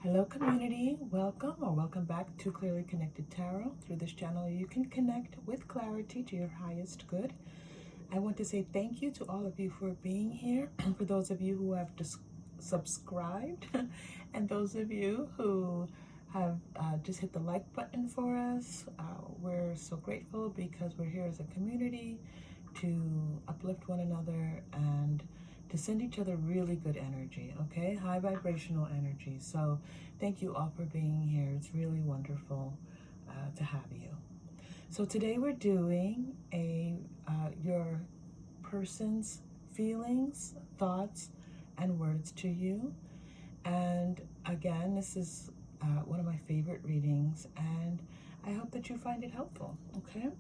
Hello community, welcome or welcome back to Clearly Connected Tarot. Through this channel you can connect with clarity to your highest good. I want to say thank you to all of you for being here, for those of you who have subscribed and those of you who have just hit the like button for us. We're so grateful because we're here as a community to uplift one another and to send each other really good energy, okay? High vibrational energy. So thank you all for being here. It's really wonderful to have you. So today we're doing your person's feelings, thoughts, and words to you. And again, this is one of my favorite readings, and I hope that you find it helpful, okay?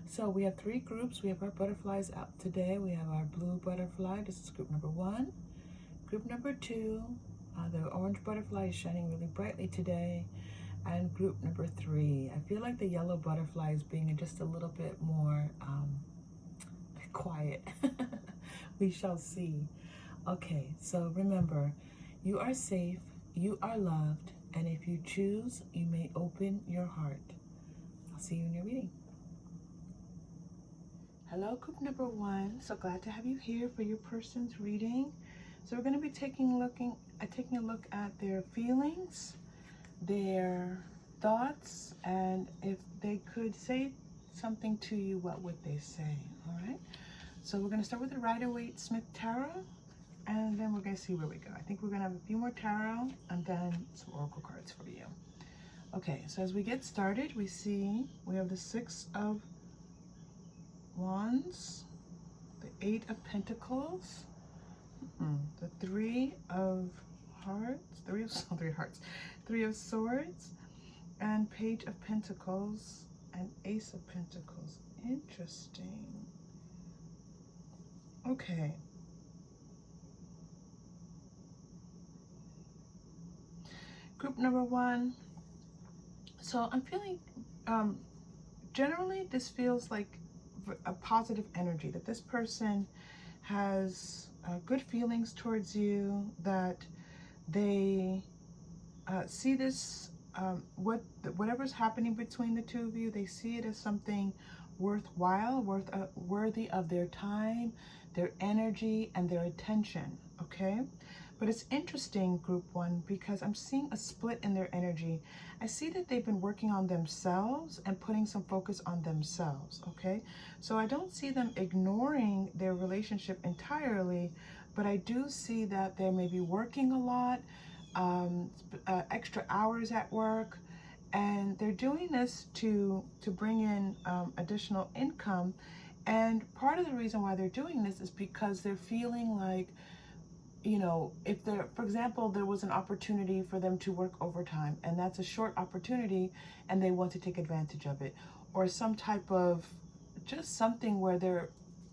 So we have three groups. We have our butterflies out today. We have our blue butterfly. This is group number one. Group number two, the orange butterfly is shining really brightly today. And group number three, I feel like the yellow butterfly is being just a little bit more quiet. We shall see. Okay, so remember, you are safe, you are loved, and if you choose, you may open your heart. I'll see you in your reading. Hello, group number one. So glad to have you here for your person's reading. So we're going to be taking a look at their feelings, their thoughts, and if they could say something to you, what would they say? All right. So we're going to start with the Waite Tarot, and then we're going to see where we go. I think we're going to have a few more tarot and then some oracle cards for you. Okay. So as we get started, we have the Six of Wands, the Eight of Pentacles, the Three of Hearts, Three of Swords, and Page of Pentacles, and Ace of Pentacles. Interesting. Okay. Group number one. So I'm feeling, generally this feels like a positive energy, that this person has good feelings towards you, that they see this, whatever's happening between the two of you, they see it as something worthwhile, worthy of their time, their energy, and their attention, okay? But it's interesting, group one, because I'm seeing a split in their energy. I see that they've been working on themselves and putting some focus on themselves, okay? So I don't see them ignoring their relationship entirely, but I do see that they may be working a lot, extra hours at work, and they're doing this to bring in additional income. And part of the reason why they're doing this is because they're feeling like, you know, if there, for example, there was an opportunity for them to work overtime, and that's a short opportunity, and they want to take advantage of it, or some type of just something where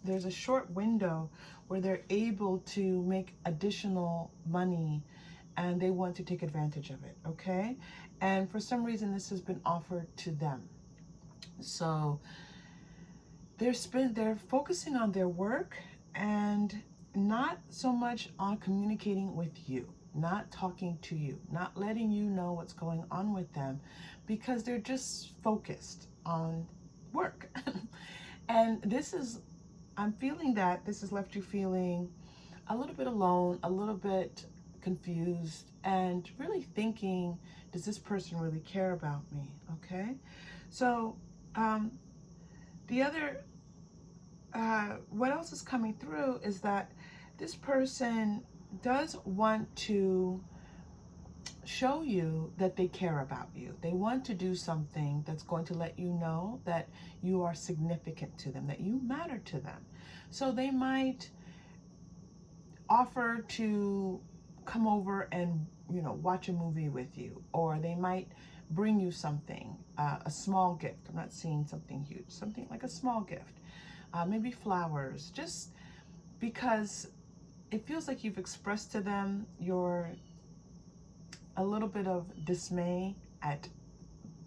there's a short window where they're able to make additional money, and they want to take advantage of it, okay? And for some reason, this has been offered to them. So they're focusing on their work and not so much on communicating with you, not talking to you, not letting you know what's going on with them, because they're just focused on work. And I'm feeling that this has left you feeling a little bit alone, a little bit confused, and really thinking, does this person really care about me? Okay. So the other what else is coming through is that this person does want to show you that they care about you. They want to do something that's going to let you know that you are significant to them, that you matter to them. So they might offer to come over and, you know, watch a movie with you, or they might bring you something, a small gift. I'm not seeing something huge, something like a small gift, maybe flowers, just because it feels like you've expressed to them a little bit of dismay at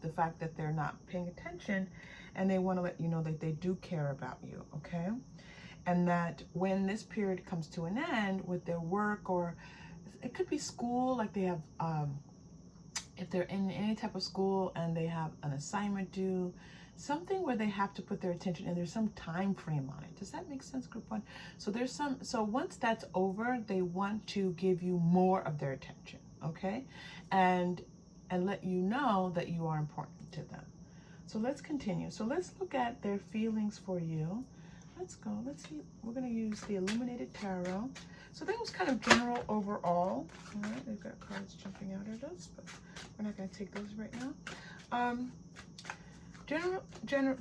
the fact that they're not paying attention, and they want to let you know that they do care about you, okay? And that when this period comes to an end with their work, or it could be school, like they have if they're in any type of school and they have an assignment due, something where they have to put their attention and there's some time frame on it. Does that make sense, group one? So so once that's over, they want to give you more of their attention, okay? And let you know that you are important to them. So let's continue. So let's look at their feelings for you. Let's go. Let's see. We're going to use the Illuminated Tarot. So that was kind of general overall. All right, they've got cards jumping out at us, but we're not going to take those right now.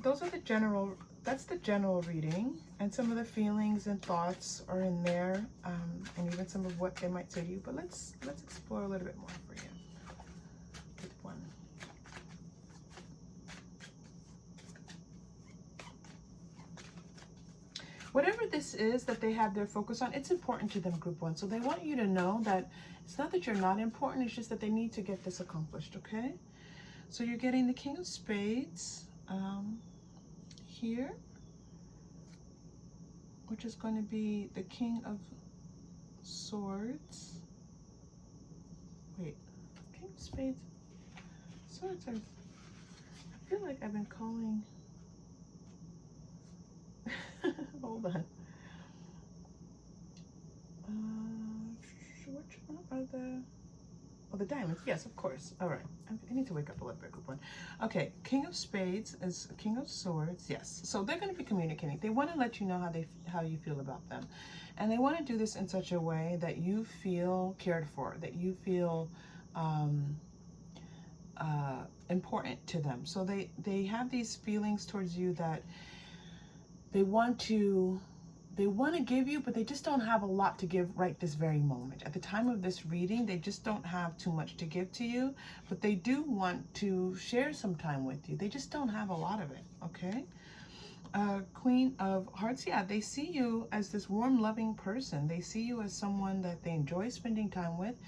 Those are the general, that's the general reading, and some of the feelings and thoughts are in there, and even some of what they might say to you, but let's explore a little bit more for you. Good one. Whatever this is that they have their focus on, it's important to them, group one. So they want you to know that it's not that you're not important, it's just that they need to get this accomplished, okay? So you're getting the King of Spades here, which is going to be the King of Swords. Wait, King of Spades. Swords are, I feel like I've been calling, hold on. Which one are the, oh, the diamonds, yes, of course. All right, I need to wake up a little bit, group one. Okay, King of Spades is King of Swords, yes. So they're going to be communicating. They want to let you know how you feel about them. And they want to do this in such a way that you feel cared for, that you feel important to them. So they have these feelings towards you that they want to give you, but they just don't have a lot to give right this very moment. At the time of this reading, they just don't have too much to give to you, but they do want to share some time with you. They just don't have a lot of it, okay? Queen of Hearts, yeah, they see you as this warm, loving person. They see you as someone that they enjoy spending time with,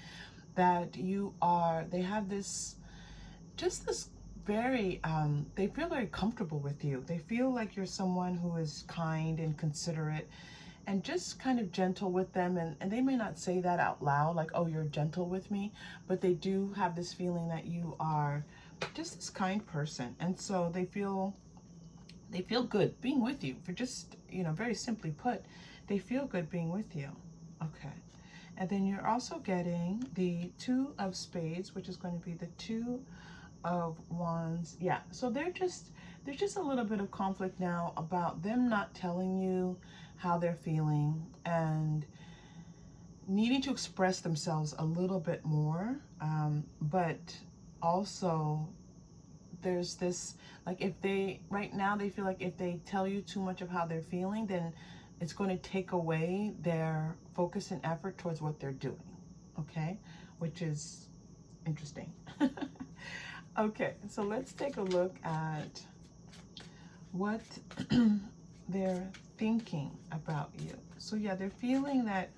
that they have this, just this very, they feel very comfortable with you. They feel like you're someone who is kind and considerate and just kind of gentle with them. And they may not say that out loud, like, oh, you're gentle with me, but they do have this feeling that you are just this kind person. And so they feel good being with you. For just, very simply put, they feel good being with you. Okay. And then you're also getting the Two of Spades, which is going to be the Two of Wands. Yeah, so there's just a little bit of conflict now about them not telling you how they're feeling and needing to express themselves a little bit more, but also there's this, like, right now they feel like if they tell you too much of how they're feeling, then it's going to take away their focus and effort towards what they're doing, okay, which is interesting. Okay, so let's take a look at what they're thinking about you. So yeah, they're feeling that,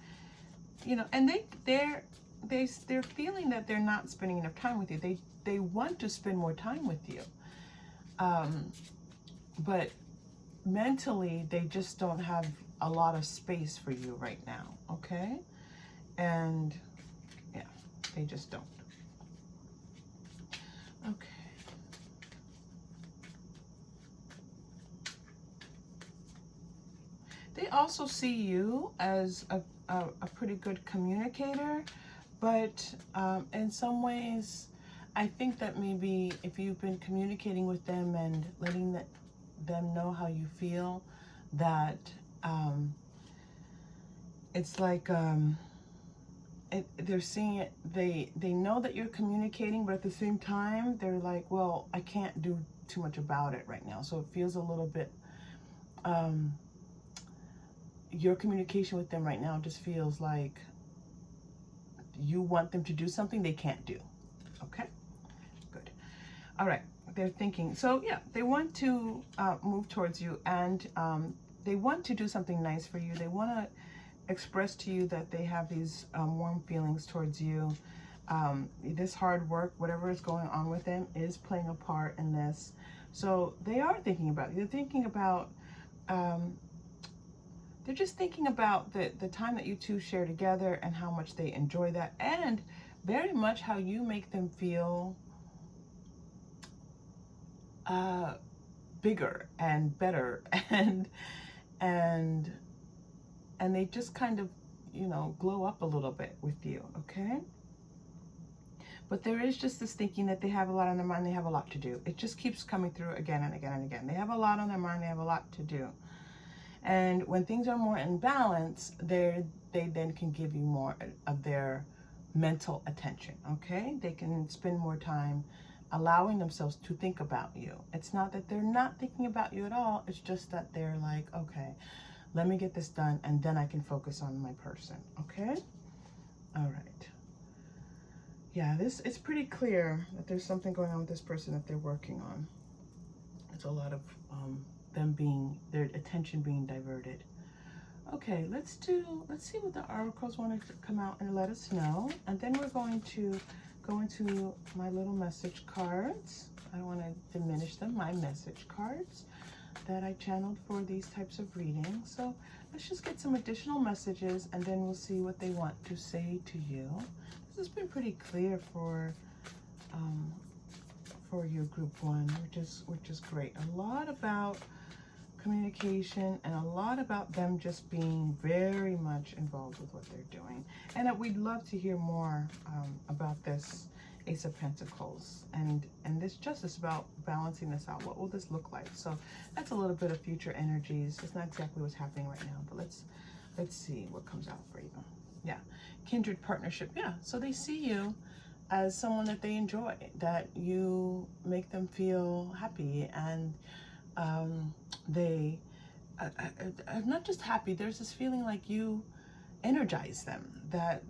and they're feeling that they're not spending enough time with you. They want to spend more time with you, but mentally they just don't have a lot of space for you right now. Okay, and yeah, they just don't. Okay. They also see you as a pretty good communicator, but in some ways, I think that maybe if you've been communicating with them and letting them know how you feel, that it's like they're seeing it, they know that you're communicating, but at the same time they're like, well, I can't do too much about it right now. So it feels a little bit, your communication with them right now just feels like you want them to do something they can't do. Okay, good. All right, they're thinking, so yeah, they want to move towards you, and they want to do something nice for you. They want to express to you that they have these warm feelings towards you. This hard work, whatever is going on with them, is playing a part in this. So they are thinking about you. They're thinking about, they're just thinking about the time that you two share together and how much they enjoy that, and very much how you make them feel bigger and better, and and they just kind of, you know, glow up a little bit with you, okay? But there is just this thinking that they have a lot on their mind, they have a lot to do. It just keeps coming through again and again and again. They have a lot on their mind, they have a lot to do. And when things are more in balance, they then can give you more of their mental attention, okay? They can spend more time allowing themselves to think about you. It's not that they're not thinking about you at all, it's just that they're like, okay, let me get this done and then I can focus on my person, okay? All right. Yeah, it's pretty clear that there's something going on with this person that they're working on. It's a lot of their attention being diverted. Okay, let's see what the oracles want to come out and let us know. And then we're going to go into my little message cards. I don't want to diminish them, my message cards that I channeled for these types of readings. So let's just get some additional messages and then we'll see what they want to say to you. This has been pretty clear for your group one, which is great. A lot about communication and a lot about them just being very much involved with what they're doing. And we'd love to hear more about this Ace of Pentacles and this justice, about balancing this out. What will this look like? So that's a little bit of future energies. It's not exactly what's happening right now, but let's see what comes out for you. Yeah, kindred partnership. Yeah, so they see you as someone that they enjoy, that you make them feel happy, and they are not just happy. There's this feeling like you energize them, that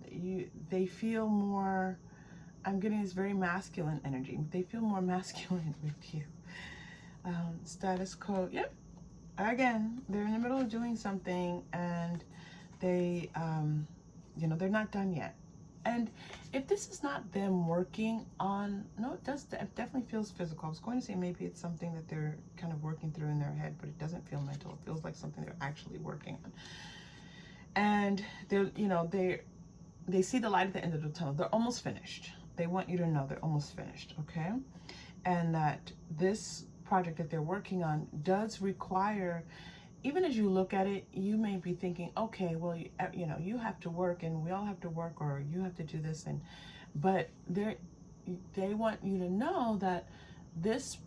they feel more. I'm getting this very masculine energy. They feel more masculine with you. Status quo. Yep. Again, they're in the middle of doing something, and they, you know, they're not done yet. And if this is not them working on, no, it definitely feels physical. I was going to say maybe it's something that they're kind of working through in their head, but it doesn't feel mental. It feels like something they're actually working on. And they're, you know, they see the light at the end of the tunnel. They're almost finished. They want you to know they're almost finished, okay? And that this project that they're working on does require, even as you look at it, you may be thinking, okay, well, you know, you have to work and we all have to work, or you have to do this, but they want you to know that this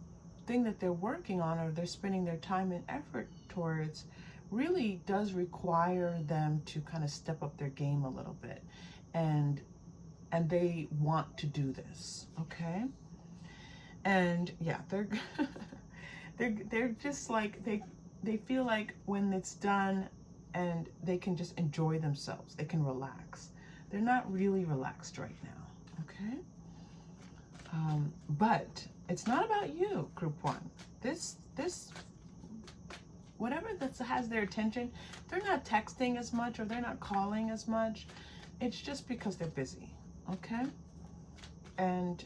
thing that they're working on, or they're spending their time and effort towards, really does require them to kind of step up their game a little bit, and they want to do this, okay? And yeah, they're just like, they feel like when it's done and they can just enjoy themselves, they can relax. They're not really relaxed right now, okay? But it's not about you, group one. This whatever that has their attention, they're not texting as much or they're not calling as much. It's just because they're busy, okay? And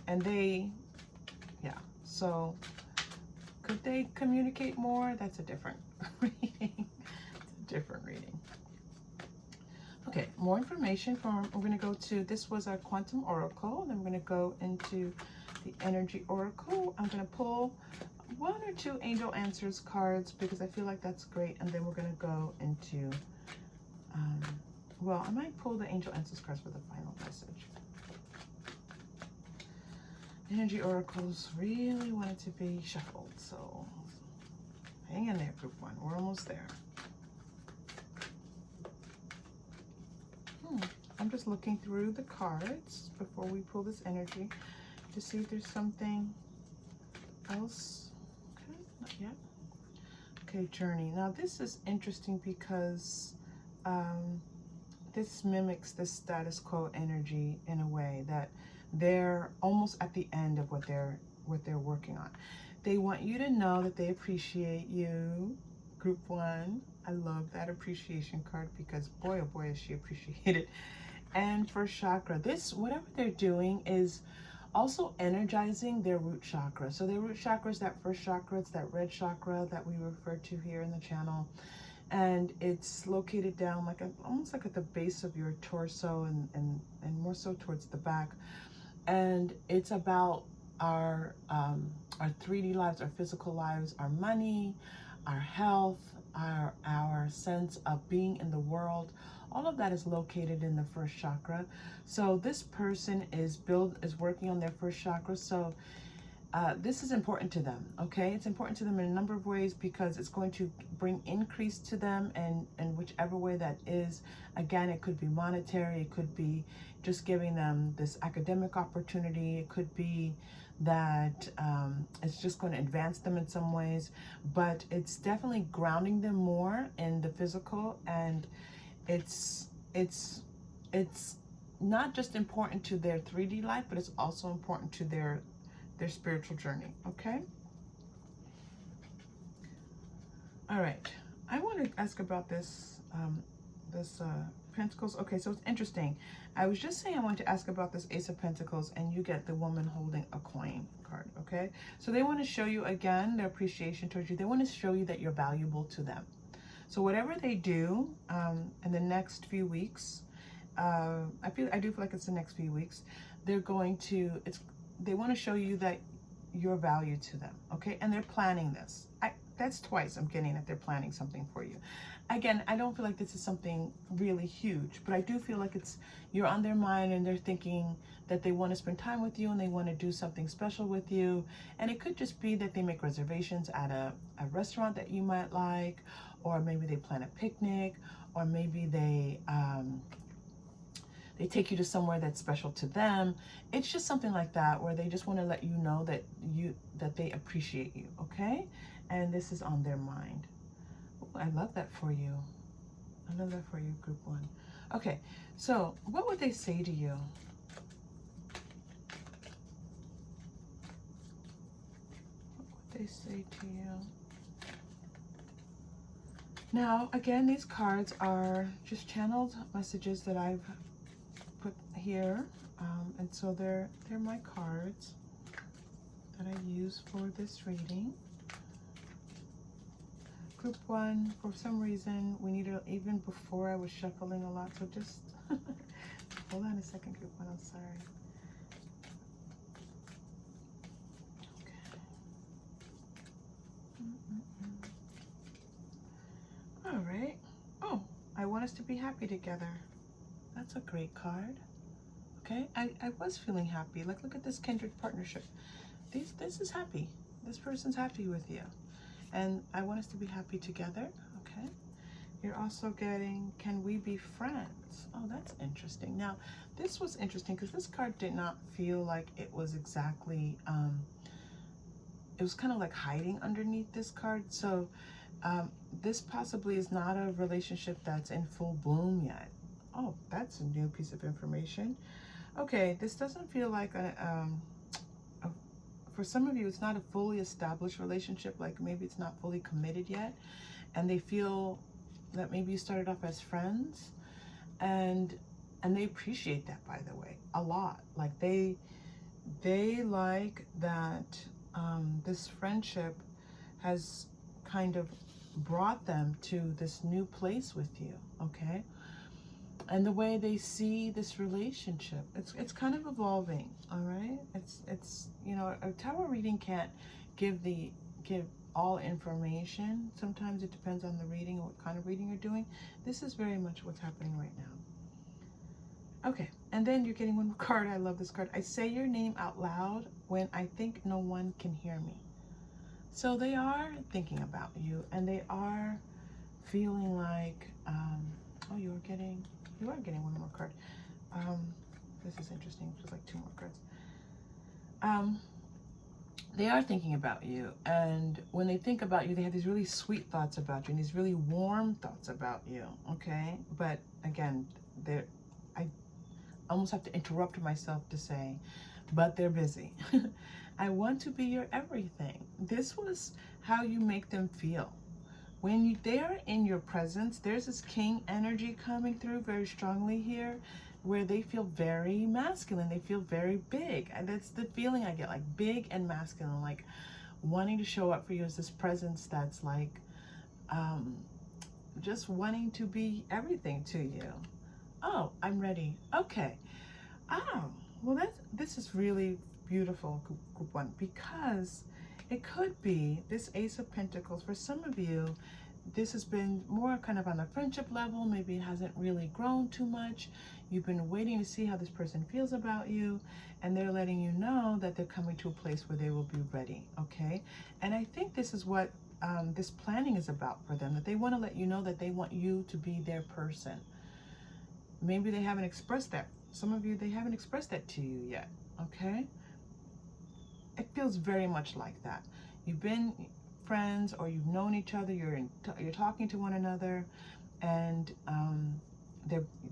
they, yeah, so could they communicate more? That's a different reading. It's a different reading. Okay, more information from, we're going to go to, this was our Quantum Oracle, then we're going to go into the Energy Oracle. I'm going to pull 1 or 2 Angel Answers cards because I feel like that's great, and then we're going to go into, well, I might pull the Angel Answers cards for the final message. Energy Oracles really wanted to be shuffled, so hang in there, group one. We're almost there. I'm just looking through the cards before we pull this energy to see if there's something else. Okay, not yet. Okay, Journey. Now this is interesting because this mimics the status quo energy in a way that they're almost at the end of what they're working on. They want you to know that they appreciate you, group one. I love that appreciation card because boy, oh boy, is she appreciated. And for chakra, this, whatever they're doing is also energizing their root chakra. So their root chakra is that first chakra, it's that red chakra that we refer to here in the channel. And it's located down like almost like at the base of your torso and more so towards the back. And it's about our our 3D lives, our physical lives, our money, our health, our sense of being in the world. All of that is located in the first chakra. So this person is working on their first chakra. So this is important to them, okay? It's important to them in a number of ways because it's going to bring increase to them, and whichever way that is. Again, it could be monetary, it could be just giving them this academic opportunity, it could be that it's just going to advance them in some ways, but it's definitely grounding them more in the physical, and it's not just important to their 3D life, but it's also important to their spiritual journey, okay? All right, I want to ask about this Pentacles. Okay, so it's interesting. I was just saying I want to ask about this Ace of Pentacles, and you get the woman holding a coin card, okay? So they want to show you, again, their appreciation towards you. They want to show you that you're valuable to them. So whatever they do in the next few weeks, I do feel like it's the next few weeks, they're going to, they want to show you that you're valued to them, okay? And they're planning this. That's twice I'm getting that they're planning something for you. Again, I don't feel like this is something really huge, but I do feel like you're on their mind, and they're thinking that they want to spend time with you and they want to do something special with you. And it could just be that they make reservations at a restaurant that you might like, or maybe they plan a picnic, or maybe they take you to somewhere that's special to them. It's just something like that, where they just want to let you know that they appreciate you, okay? And this is on their mind. Ooh, I love that for you. I love that for you, group one. Okay, so what would they say to you? What would they say to you? Now, again, these cards are just channeled messages that I've put here, and so they're my cards that I use for this reading. Group one, for some reason, we need to, even before I was shuffling a lot, so just hold on a second, group one, I'm sorry. Okay. All right. Oh, I want us to be happy together. That's a great card. Okay, I was feeling happy. Like, look at this kindred partnership. This is happy. This person's happy with you. And I want us to be happy together, okay? You're also getting, can we be friends? Oh, that's interesting. Now, this was interesting because this card did not feel like it was exactly, it was kind of like hiding underneath this card. So this possibly is not a relationship that's in full bloom yet. Oh, that's a new piece of information. Okay, this doesn't feel like for some of you, it's not a fully established relationship. Like maybe it's not fully committed yet, and they feel that maybe you started off as friends, and they appreciate that, by the way, a lot. Like they like that this friendship has kind of brought them to this new place with you, okay? And the way they see this relationship, it's kind of evolving, all right? It's you know, a tarot reading can't give all information. Sometimes it depends on the reading and what kind of reading you're doing. This is very much what's happening right now. Okay, and then you're getting one more card. I love this card. I say your name out loud when I think no one can hear me. So they are thinking about you, and they are feeling like, oh, you are getting one more card. This is interesting. There's like two more cards. They are thinking about you, and when they think about you, they have these really sweet thoughts about you and these really warm thoughts about you, okay? But again, I almost have to interrupt myself to say, but they're busy. I want to be your everything. This was how you make them feel. When they are in your presence, there's this king energy coming through very strongly here, where they feel very masculine. They feel very big. And that's the feeling I get, like big and masculine, like wanting to show up for you as this presence that's like just wanting to be everything to you. Oh, I'm ready. Okay. Oh, well, this is really beautiful, group one, because It could be this Ace of Pentacles. For some of you, this has been more kind of on the friendship level. Maybe it hasn't really grown too much. You've been waiting to see how this person feels about you, and they're letting you know that they're coming to a place where they will be ready, okay? And I think this is what this planning is about for them, that they want to let you know that they want you to be their person. Maybe they haven't expressed that. Some of you, they haven't expressed that to you yet, okay? It feels very much like that. You've been friends, or you've known each other, you're talking to one another, and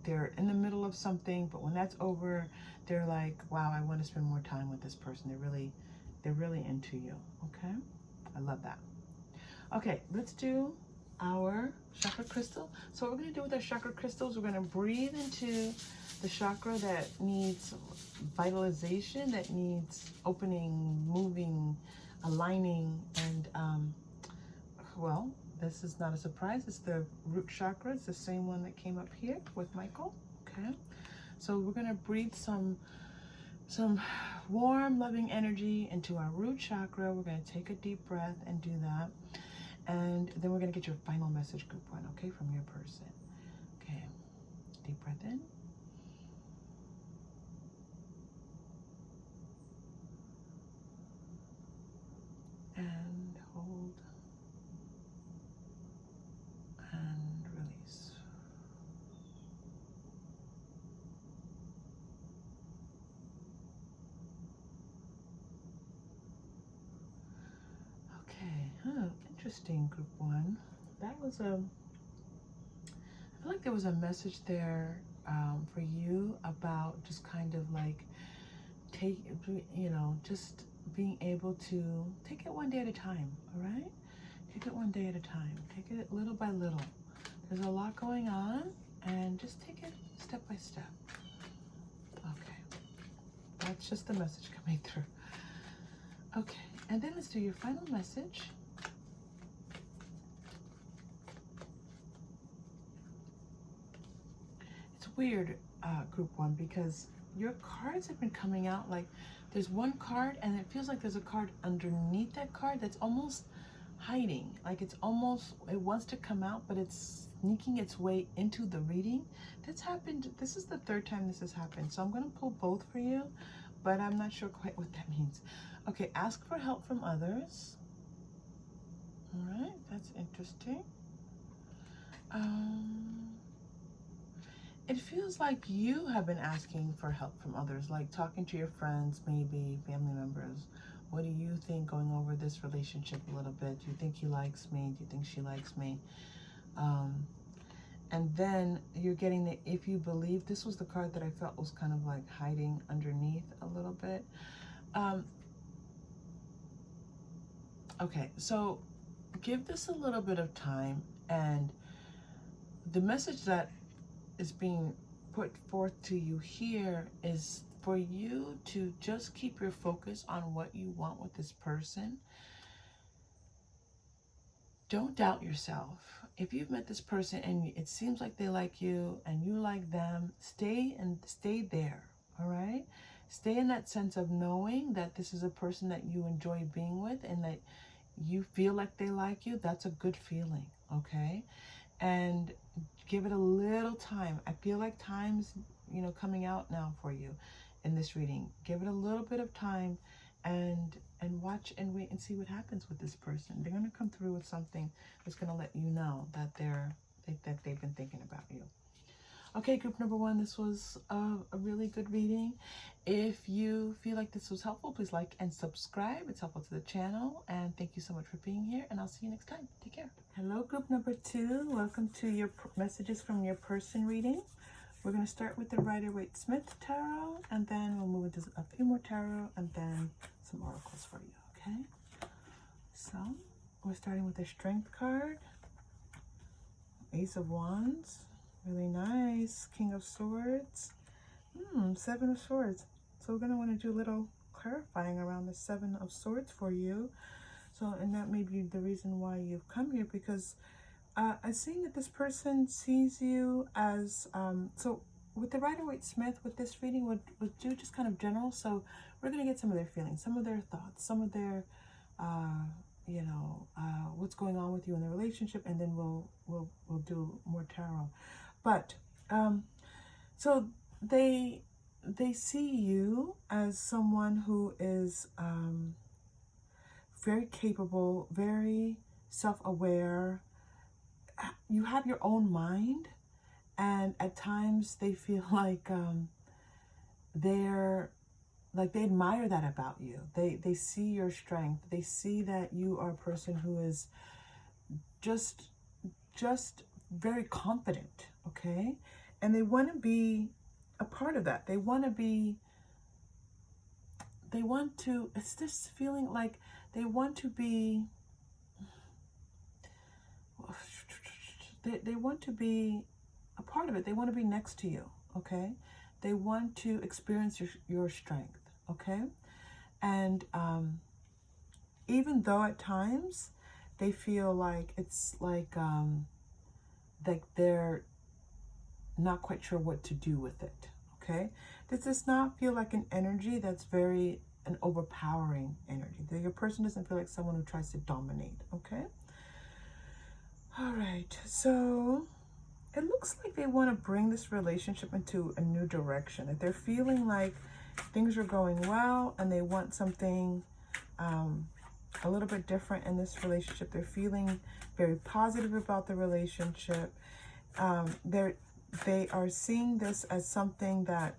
they're in the middle of something, but when that's over, they're like, wow, I want to spend more time with this person. They're really into you, okay? I love that. Okay, let's do our chakra crystal. So what we're going to do with our chakra crystals, we're going to breathe into the chakra that needs vitalization, that needs opening, moving, aligning, and well, this is not a surprise. It's the root chakra. It's the same one that came up here with Michael. Okay, so we're going to breathe some warm, loving energy into our root chakra. We're going to take a deep breath and do that. And then we're going to get your final message, group one, okay, from your person. Okay, deep breath in. And hold. And release. Okay, interesting, group one. That was I feel like there was a message there for you about just kind of like just being able to take it one day at a time, all right? Take it one day at a time. Take it little by little. There's a lot going on, and just take it step by step. Okay, that's just the message coming through. Okay, and then let's do your final message. It's weird, group one, because your cards have been coming out like there's one card, and it feels like there's a card underneath that card that's almost hiding. Like it wants to come out, but it's sneaking its way into the reading. That's happened. This is the third time this has happened. So I'm going to pull both for you, but I'm not sure quite what that means. Okay, ask for help from others. All right, that's interesting. It feels like you have been asking for help from others, like talking to your friends, maybe family members. What do you think going over this relationship a little bit? Do you think he likes me? Do you think she likes me? And then you're getting the if you believe. This was the card that I felt was kind of like hiding underneath a little bit. Okay, so give this a little bit of time, and the message that is being put forth to you here is for you to just keep your focus on what you want with this person. Don't doubt yourself. If you've met this person and it seems like they like you and you like them, stay there, all right? Stay in that sense of knowing that this is a person that you enjoy being with and that you feel like they like you. That's a good feeling, okay? And give it a little time. I feel like time's, coming out now for you in this reading. Give it a little bit of time and watch and wait and see what happens with this person. They're going to come through with something that's going to let you know that they've been thinking about you. Okay, group number one, this was a really good reading. If you feel like this was helpful, please like and subscribe. It's helpful to the channel. And thank you so much for being here. And I'll see you next time. Take care. Hello, group number two. Welcome to your messages from your person reading. We're going to start with the Rider-Waite-Smith Tarot. And then we'll move into a few more tarot and then some oracles for you. Okay? So, we're starting with the Strength card. Ace of Wands. Really nice. King of Swords. Seven of Swords. So we're going to want to do a little clarifying around the Seven of Swords for you. So, and that may be the reason why you've come here, because I'm seeing that this person sees you as, so with the Rider-Waite-Smith, with this reading, we'll do just kind of general. So we're going to get some of their feelings, some of their thoughts, some of their you know, what's going on with you in the relationship, and then we'll do more tarot. But so they see you as someone who is very capable, very self-aware. You have your own mind, and at times they feel like they're like they admire that about you. They see your strength. They see that you are a person who is just very confident, okay? And they want to be a part of that. They want to, it's this feeling like they want to be, they want to be a part of it. They want to be next to you, okay? They want to experience your strength, okay? And even though at times they feel like it's like they're not quite sure what to do with it, okay? This does not feel like an energy that's very an overpowering energy. Your person doesn't feel like someone who tries to dominate, okay? All right, so it looks like they want to bring this relationship into a new direction. That they're feeling like things are going well and they want something a little bit different in this relationship. They're feeling very positive about the relationship. They are seeing this as something that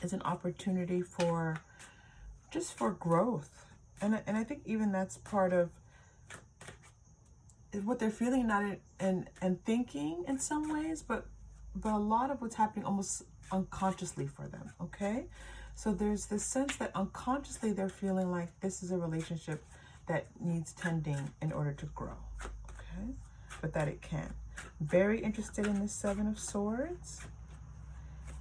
is an opportunity for just for growth. And I think even that's part of what they're feeling, not and thinking in some ways, but a lot of what's happening almost unconsciously for them, okay? So there's this sense that unconsciously they're feeling like this is a relationship that needs tending in order to grow, okay? But that it can. Very interested in this Seven of Swords.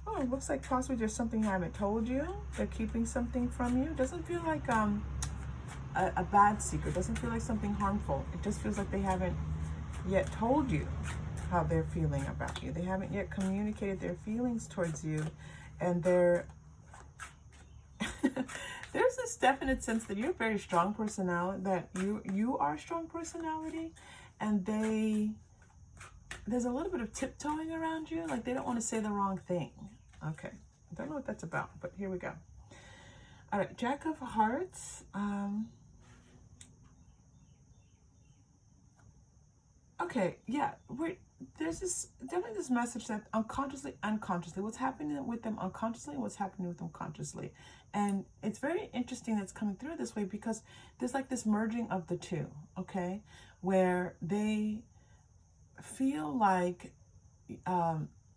Oh, it looks like possibly there's something I haven't told you. They're keeping something from you. Doesn't feel like a bad secret. Doesn't feel like something harmful. It just feels like they haven't yet told you how they're feeling about you. They haven't yet communicated their feelings towards you, and there's this definite sense that you're a very strong personality, that you are a strong personality, and there's a little bit of tiptoeing around you, like they don't want to say the wrong thing. Okay, I don't know what that's about, but here we go. All right, Jack of Hearts. Okay, yeah, there's definitely this message that unconsciously, what's happening with them unconsciously and what's happening with them consciously. And it's very interesting that's coming through this way because there's like this merging of the two, okay? Where they feel like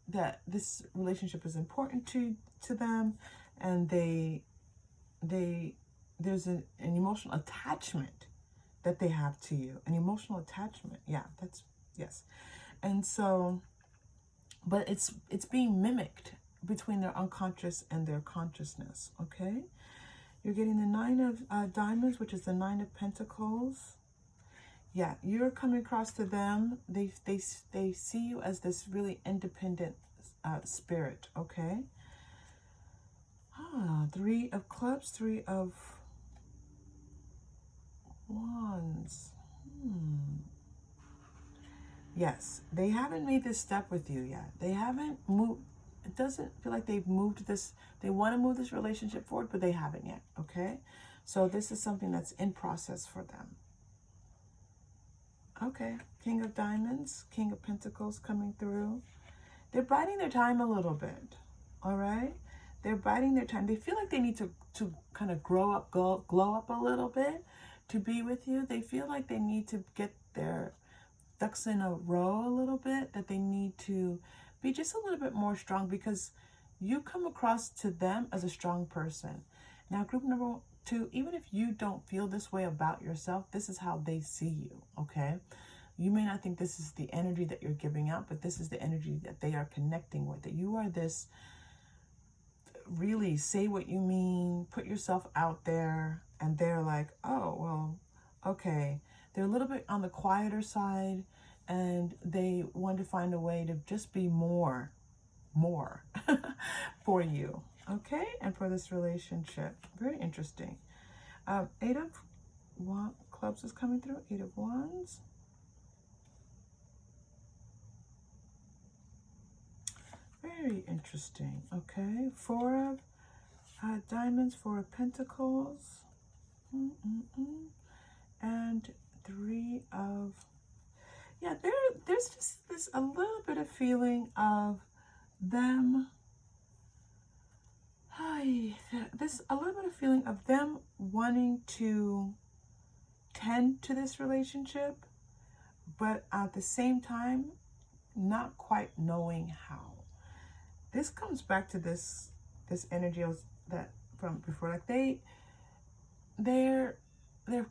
that this relationship is important to them, and there's an emotional attachment that they have to you, an emotional attachment. Yeah, that's, yes. And so, but it's being mimicked between their unconscious and their consciousness, okay? You're getting the Nine of Diamonds, which is the Nine of Pentacles. Yeah, you're coming across to them. They see you as this really independent spirit, okay? Three of Clubs, Three of Wands. Yes, they haven't made this step with you yet. They haven't moved. It doesn't feel like they've moved this. They want to move this relationship forward, but they haven't yet, okay? So this is something that's in process for them. Okay, King of Diamonds, King of Pentacles coming through. They're biding their time a little bit, all right? They're biding their time. They feel like they need to kind of glow up a little bit to be with you. They feel like they need to get their ducks in a row a little bit, that they need to be just a little bit more strong because you come across to them as a strong person. Now, group number 2, even if you don't feel this way about yourself, this is how they see you, okay? You may not think this is the energy that you're giving out, but this is the energy that they are connecting with, that you are this really say what you mean, put yourself out there, and they're like, oh, well, okay. They're a little bit on the quieter side, and they want to find a way to just be more for you, okay? And for this relationship. Very interesting. Eight of Clubs is coming through. 8 of Wands. Very interesting. Okay. 4 of Diamonds, 4 of Pentacles. And 3 of... Yeah, there's just this a little bit of feeling of them... This a little bit of feeling of them wanting to tend to this relationship, but at the same time, not quite knowing how. This comes back to this energy that from before, like they're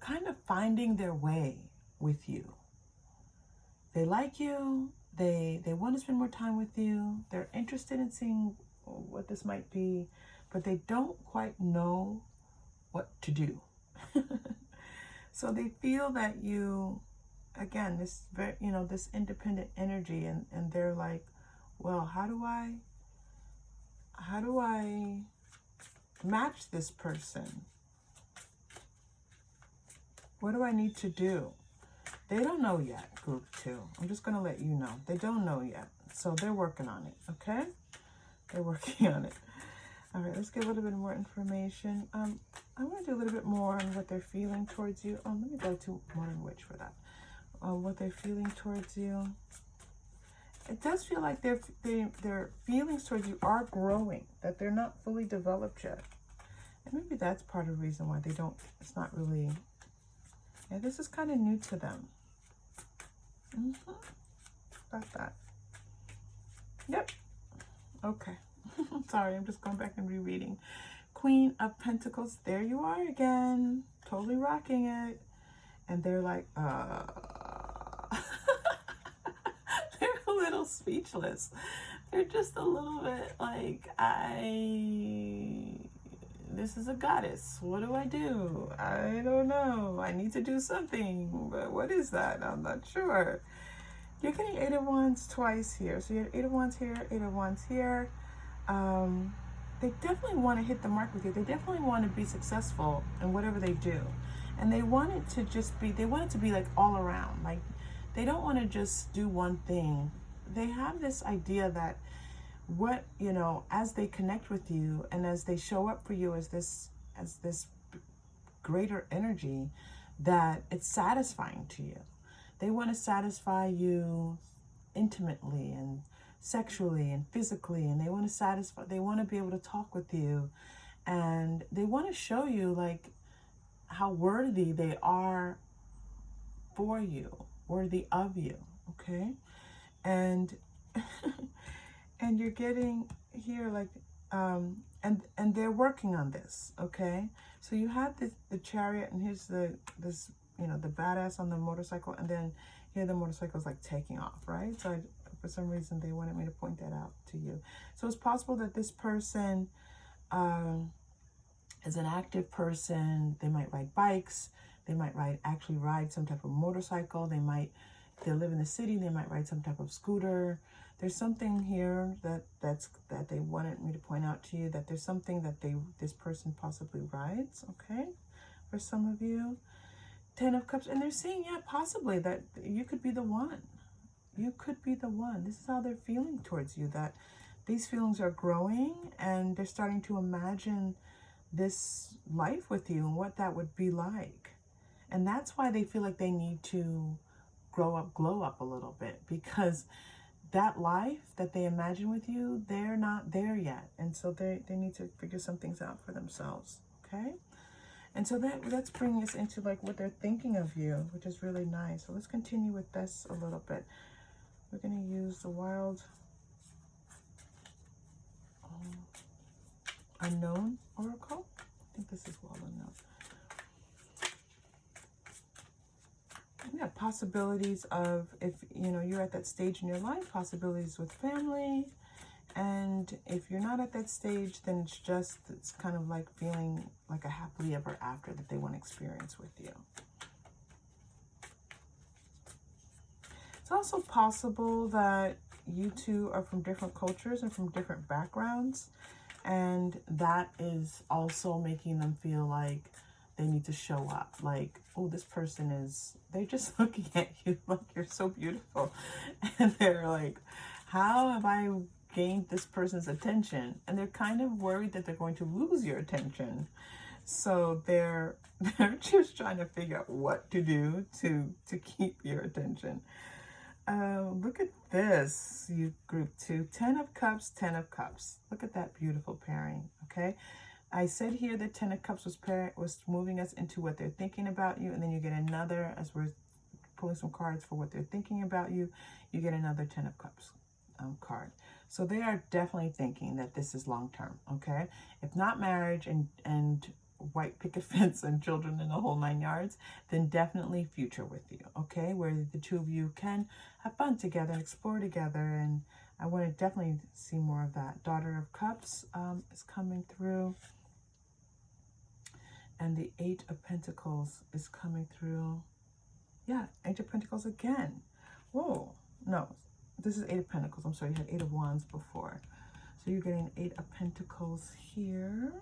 kind of finding their way with you. They like you. They want to spend more time with you. They're interested in seeing what this might be, but they don't quite know what to do. So they feel that you, again, this very, this independent energy, and they're like, well, how do I match this person? What do I need to do? They don't know yet, group 2. I'm just going to let you know. They don't know yet. So they're working on it, okay? They're working on it. All right, let's get a little bit more information. I want to do a little bit more on what they're feeling towards you. Oh, let me go to Modern Witch for that. What they're feeling towards you. It does feel like their feelings towards you are growing, that they're not fully developed yet. And maybe that's part of the reason why they don't, it's not really, yeah, this is kind of new to them. Got that. Yep. Okay. Sorry, I'm just going back and rereading. Queen of Pentacles, there you are again, totally rocking it. And they're like, they're a little speechless. They're just a little bit like, this is a goddess. What do I do? I don't know. I need to do something, but what is that? I'm not sure. You're getting 8 of Wands twice here. So you have 8 of Wands here, 8 of Wands here. They definitely want to hit the mark with you. They definitely want to be successful in whatever they do. And they want it to just be, they want it to be like all around. Like, they don't want to just do one thing. They have this idea that what, as they connect with you and as they show up for you as this greater energy, that it's satisfying to you. They want to satisfy you intimately and sexually and physically, and they want to be able to talk with you, and they want to show you like how worthy they are for you, worthy of you, okay? And and you're getting here like and they're working on this, okay? So you have the Chariot, and here's the badass on the motorcycle, and then here the motorcycle is like taking off, right? So for some reason they wanted me to point that out to you. So it's possible that this person is an active person. They might ride bikes. They might actually ride some type of motorcycle. They live in the city. They might ride some type of scooter. There's something here that they wanted me to point out to you, that there's something that this person possibly rides, okay? For some of you. 10 of Cups, and they're saying, yeah, possibly that you could be the one. You could be the one. This is how they're feeling towards you, that these feelings are growing, and they're starting to imagine this life with you and what that would be like. And that's why they feel like they need to glow up a little bit, because that life that they imagine with you, they're not there yet. And so they need to figure some things out for themselves, okay? And so that's bringing us into like what they're thinking of you, which is really nice. So let's continue with this a little bit. We're going to use the Wild Unknown Oracle. I think this is Wild Unknown. Yeah, possibilities of, if you're at that stage in your life, possibilities with family. And if you're not at that stage, then it's kind of like feeling like a happily ever after that they want to experience with you. It's also possible that you two are from different cultures and from different backgrounds, and that is also making them feel like they need to show up. Like, oh, this person is, they're just looking at you like you're so beautiful. And they're like, how have I gained this person's attention? And they're kind of worried that they're going to lose your attention. So they're just trying to figure out what to do to keep your attention. Look at this, you group 2. 10 of Cups, 10 of Cups. Look at that beautiful pairing, okay? I said here that 10 of Cups was moving us into what they're thinking about you, and then you get another, as we're pulling some cards for what they're thinking about you, you get another 10 of Cups card. So they are definitely thinking that this is long-term, okay? If not marriage and white picket fence and children in the whole 9 yards, then definitely future with you, okay? Where the two of you can have fun together and explore together, and I want to definitely see more of that. Daughter of Cups is coming through, and the 8 of Pentacles is coming through. Yeah, 8 of Pentacles again. Whoa, no, this is 8 of Pentacles. I'm sorry, you had 8 of Wands before. So you're getting 8 of Pentacles here.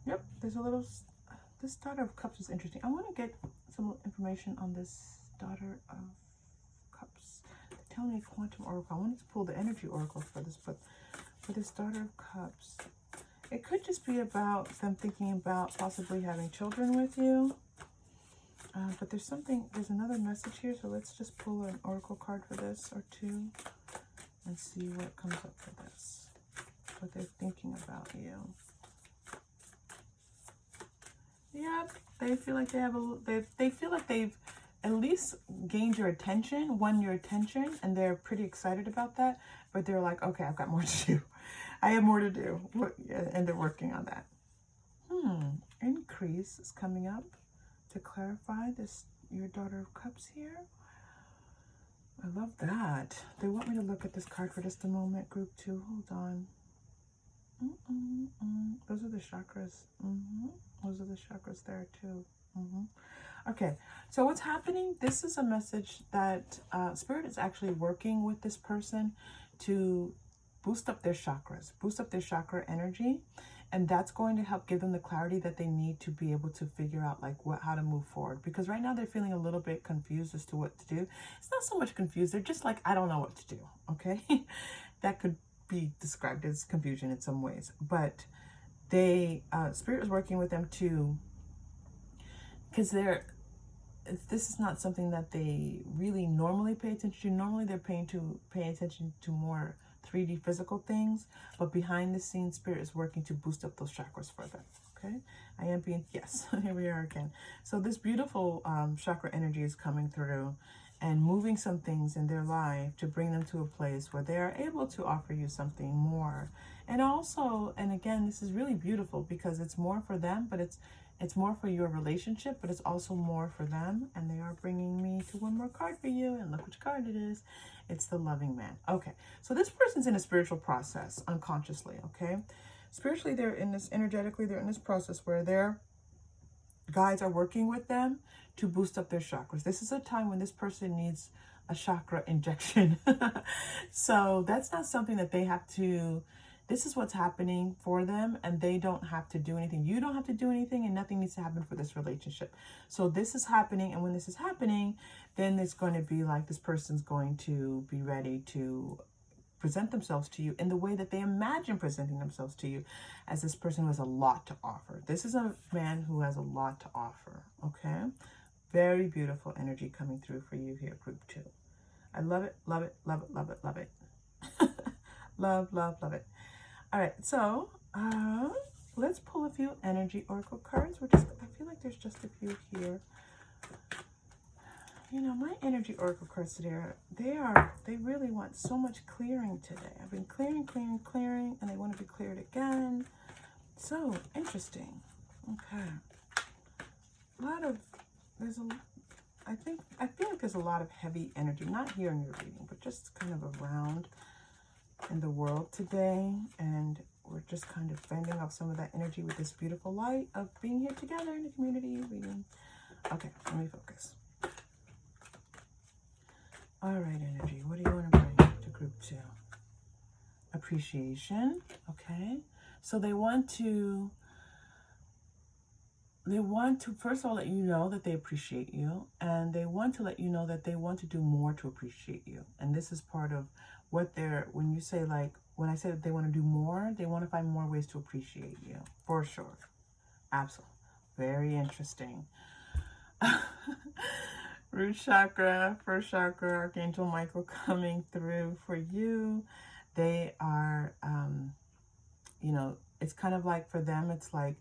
Yep, there's a little, this Daughter of Cups is interesting. I want to get some information on this Daughter of Cups. They're telling me Quantum Oracle. I wanted to pull the Energy Oracle for this, but for this Daughter of Cups, it could just be about them thinking about possibly having children with you. But there's another message here, so let's just pull an Oracle card for this or two and see what comes up for this. What they're thinking about you. Yep, they feel like they feel like they've at least gained your attention, won your attention, and they're pretty excited about that. But they're like, okay, I've got more to do. I have more to do, and they're working on that. Increase is coming up to clarify this. Your Daughter of Cups here. I love that. They want me to look at this card for just a moment. Group 2, hold on. Those are the chakras. Those are the chakras there too. Okay, so what's happening? This is a message that Spirit is actually working with this person to boost up their chakras, boost up their chakra energy, and that's going to help give them the clarity that they need to be able to figure out like how to move forward. Because right now they're feeling a little bit confused as to what to do. It's not so much confused; they're just like, I don't know what to do. Okay, that could be described as confusion in some ways, but they Spirit is working with them too, because this is not something that they really normally pay attention to. Normally they're paying attention to more 3D physical things, but behind the scenes Spirit is working to boost up those chakras for them. Okay, I am being, yes, here we are again. So this beautiful chakra energy is coming through and moving some things in their life to bring them to a place where they are able to offer you something more. And also, and again, this is really beautiful because it's more for them, but it's more for your relationship, but it's also more for them. And they are bringing me to one more card for you, and look which card it is. It's the Loving Man. Okay, so this person's in a spiritual process unconsciously, okay? Spiritually, they're in this, energetically, they're in this process where their guides are working with them to boost up their chakras. This is a time when this person needs a chakra injection. So that's not something that they have to, this is what's happening for them, and they don't have to do anything. You don't have to do anything, and nothing needs to happen for this relationship. So this is happening, and when this is happening, then it's going to be like this person's going to be ready to present themselves to you in the way that they imagine presenting themselves to you, as this person who has a lot to offer. This is a man who has a lot to offer, okay? Very beautiful energy coming through for you here, group 2. I love it, love it, love it, love it, love it. Love, love, love it. All right, so let's pull a few energy oracle cards. I feel like there's just a few here. You know, my energy oracle cards today, they really want so much clearing today. I've been clearing, and they want to be cleared again. So interesting. Okay. I feel like there's a lot of heavy energy, not here in your reading, but just kind of around in the world today. And we're just kind of fending off some of that energy with this beautiful light of being here together in the community reading. Okay, let me focus. All right, energy, what do you want to bring to group 2? Appreciation, okay? So they want to first of all let you know that they appreciate you, and they want to let you know that they want to do more to appreciate you. And this is part of what they're, when you say, like, when I say that they want to do more, they want to find more ways to appreciate you, for sure. Absolutely. Very interesting. Root chakra, first chakra, Archangel Michael coming through for you. They are, you know, it's kind of like for them, it's like,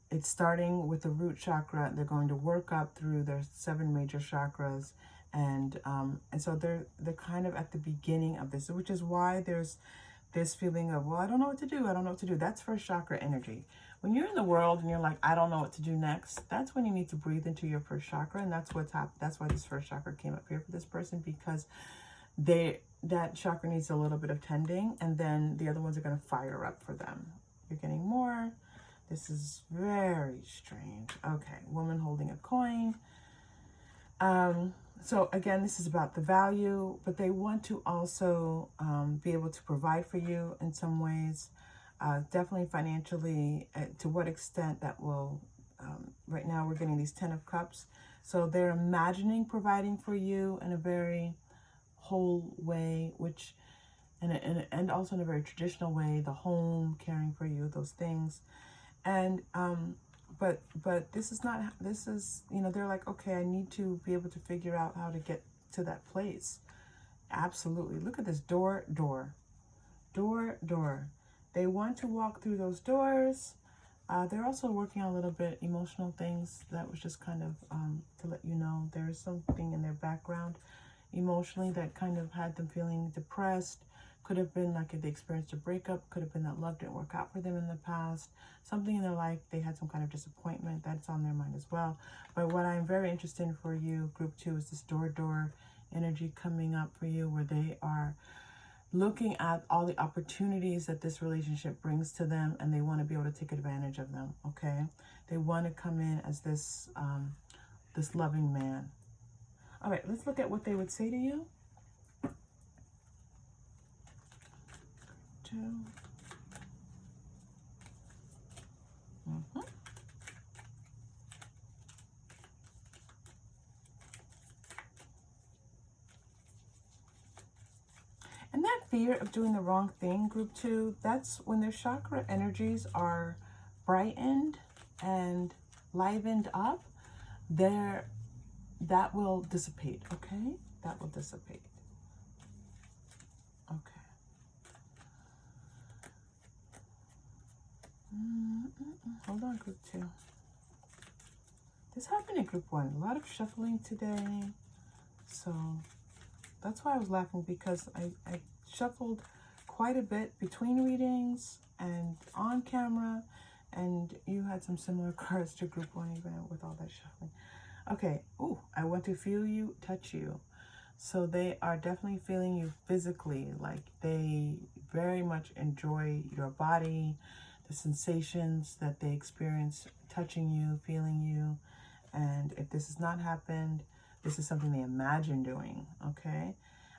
it's starting with the root chakra. They're going to work up through their 7 major chakras, and so they're kind of at the beginning of this, which is why there's this feeling of, well, I don't know what to do. I don't know what to do. That's first chakra energy. When you're in the world and you're like, I don't know what to do next, that's when you need to breathe into your first chakra, and that's what's happened. That's why this first chakra came up here for this person, because that chakra needs a little bit of tending, and then the other ones are going to fire up for them. You're getting more. This is very strange. Okay, woman holding a coin. So again, this is about the value, but they want to also be able to provide for you in some ways, definitely financially. To what extent that will, right now we're getting these 10 of Cups. So they're imagining providing for you in a very whole way, which, and also in a very traditional way, the home, caring for you, those things. And but this is not, this is, you know, they're like, okay, I need to be able to figure out how to get to that place. Absolutely. Look at this door. They want to walk through those doors. They're also working on a little bit emotional things. That was just kind of to let you know there's something in their background emotionally that kind of had them feeling depressed. Could have been like if they experienced a breakup, could have been that love didn't work out for them in the past. Something in their life, they had some kind of disappointment, that's on their mind as well. But what I'm very interested in for you, group 2, is this door energy coming up for you, where they are looking at all the opportunities that this relationship brings to them, and they want to be able to take advantage of them, okay? They want to come in as this, this loving man. All right, let's look at what they would say to you. 2. And that fear of doing the wrong thing, group 2, that's when their chakra energies are brightened and livened up, that will dissipate, okay? That will dissipate. Okay. Hold on, group 2. This happened in group 1. A lot of shuffling today. So that's why I was laughing, because I shuffled quite a bit between readings and on camera, and you had some similar cards to group 1 even with all that shuffling. Okay. Ooh, I want to feel you, touch you. So they are definitely feeling you physically, like they very much enjoy your body, the sensations that they experience touching you, feeling you. And if this has not happened, this is something they imagine doing, okay?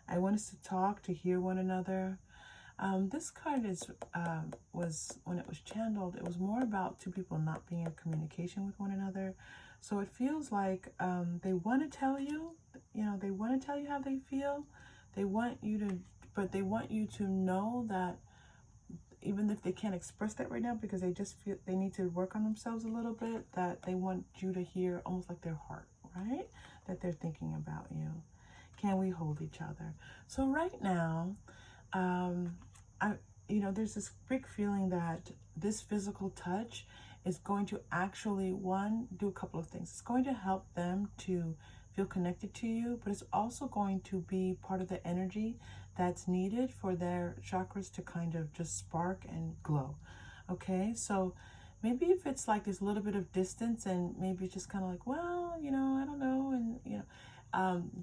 I want us to talk, to hear one another. This card was, when it was channeled, it was more about two people not being in communication with one another. So it feels like they want to tell you, they want to tell you how they feel. They want you to, but they want you to know that even if they can't express that right now, because they just feel they need to work on themselves a little bit, that they want you to hear almost like their heart, right? That they're thinking about you. Can we hold each other? So right now, there's this big feeling that this physical touch is going to actually, one, do a couple of things. It's going to help them to feel connected to you, but it's also going to be part of the energy that's needed for their chakras to kind of just spark and glow. Okay, so maybe if it's like there's a little bit of distance, and maybe it's just kind of like, well, I don't know, and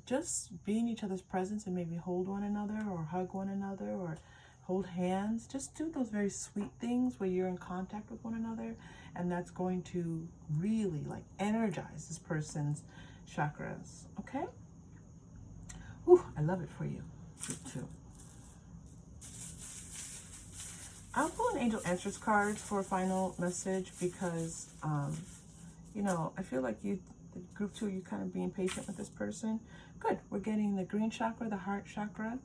just be in each other's presence and maybe hold one another or hug one another or hold hands. Just do those very sweet things where you're in contact with one another, and that's going to really like energize this person's chakras. Okay. Ooh, I love it for you too. I'll pull an Angel Answers card for a final message because, you know, I feel like you, group 2, you're kind of being patient with this person. Good. We're getting the green chakra, the heart chakra.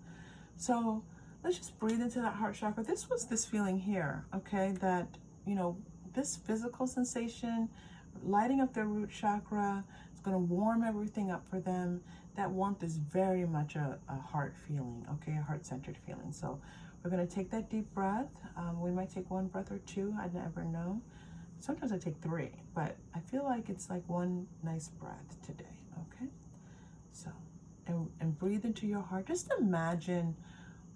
So let's just breathe into that heart chakra. This was this feeling here, okay, that, you know, this physical sensation, lighting up their root chakra, it's going to warm everything up for them. That warmth is very much a heart feeling, okay, a heart-centered feeling. So we're going to take that deep breath. We might take 1 breath or 2. I never know. Sometimes I take 3, but I feel like it's like 1 nice breath today, okay? So, and breathe into your heart. Just imagine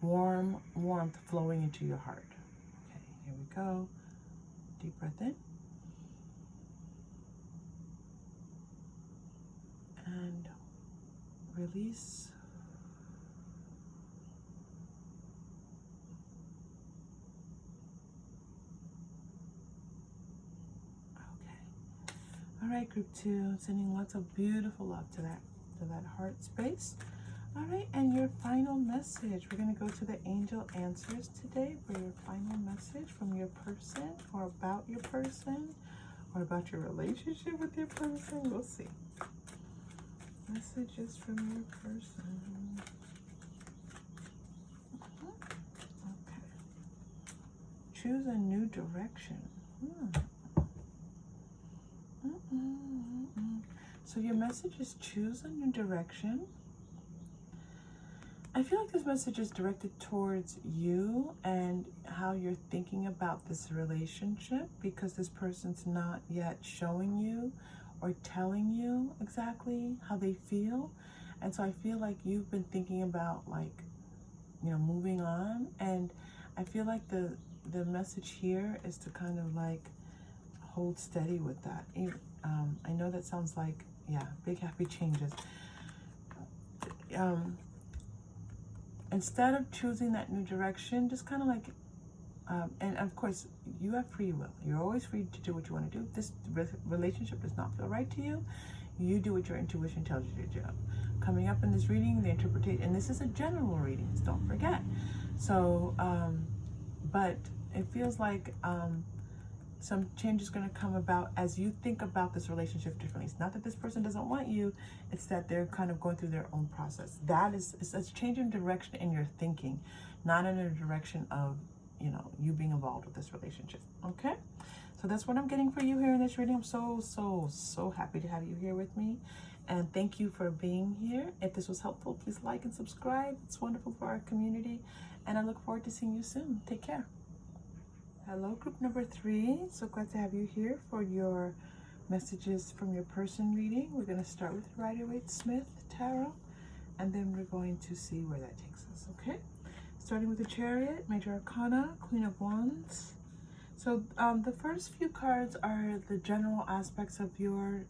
warmth flowing into your heart. Okay, here we go. Deep breath in. And release. Okay. All right, group 2, sending lots of beautiful love to that heart space. All right, and your final message. We're going to go to the Angel Answers today for your final message from your person, or about your person, or about your relationship with your person. We'll see. Messages from your person. Okay. Choose a new direction. So your message is choose a new direction. I feel like this message is directed towards you and how you're thinking about this relationship, because this person's not yet showing you or telling you exactly how they feel. And so I feel like you've been thinking about, like, you know, moving on. And I feel like the message here is to kind of like hold steady with that. I know that sounds like, yeah, big happy changes. Instead of choosing that new direction, just kind of like, and of course, you have free will. You're always free to do what you want to do. If this relationship does not feel right to you, you do what your intuition tells you to do. Coming up in this reading, the interpretation, and this is a general reading, don't forget. So, but it feels like some change is going to come about as you think about this relationship differently. It's not that this person doesn't want you, it's that they're kind of going through their own process. It's a change in direction in your thinking, not in a direction of, you know, you being involved with this relationship. Okay? So that's what I'm getting for you here in this reading. I'm so happy to have you here with me. And thank you for being here. If this was helpful, please like and subscribe. It's wonderful for our community. And I look forward to seeing you soon. Take care. Hello, group number 3. So glad to have you here for your messages from your person reading. We're going to start with Rider-Waite-Smith Tarot, and then we're going to see where that takes us, okay? Starting with the Chariot, Major Arcana, Queen of Wands. So the first few cards are the general aspects of your,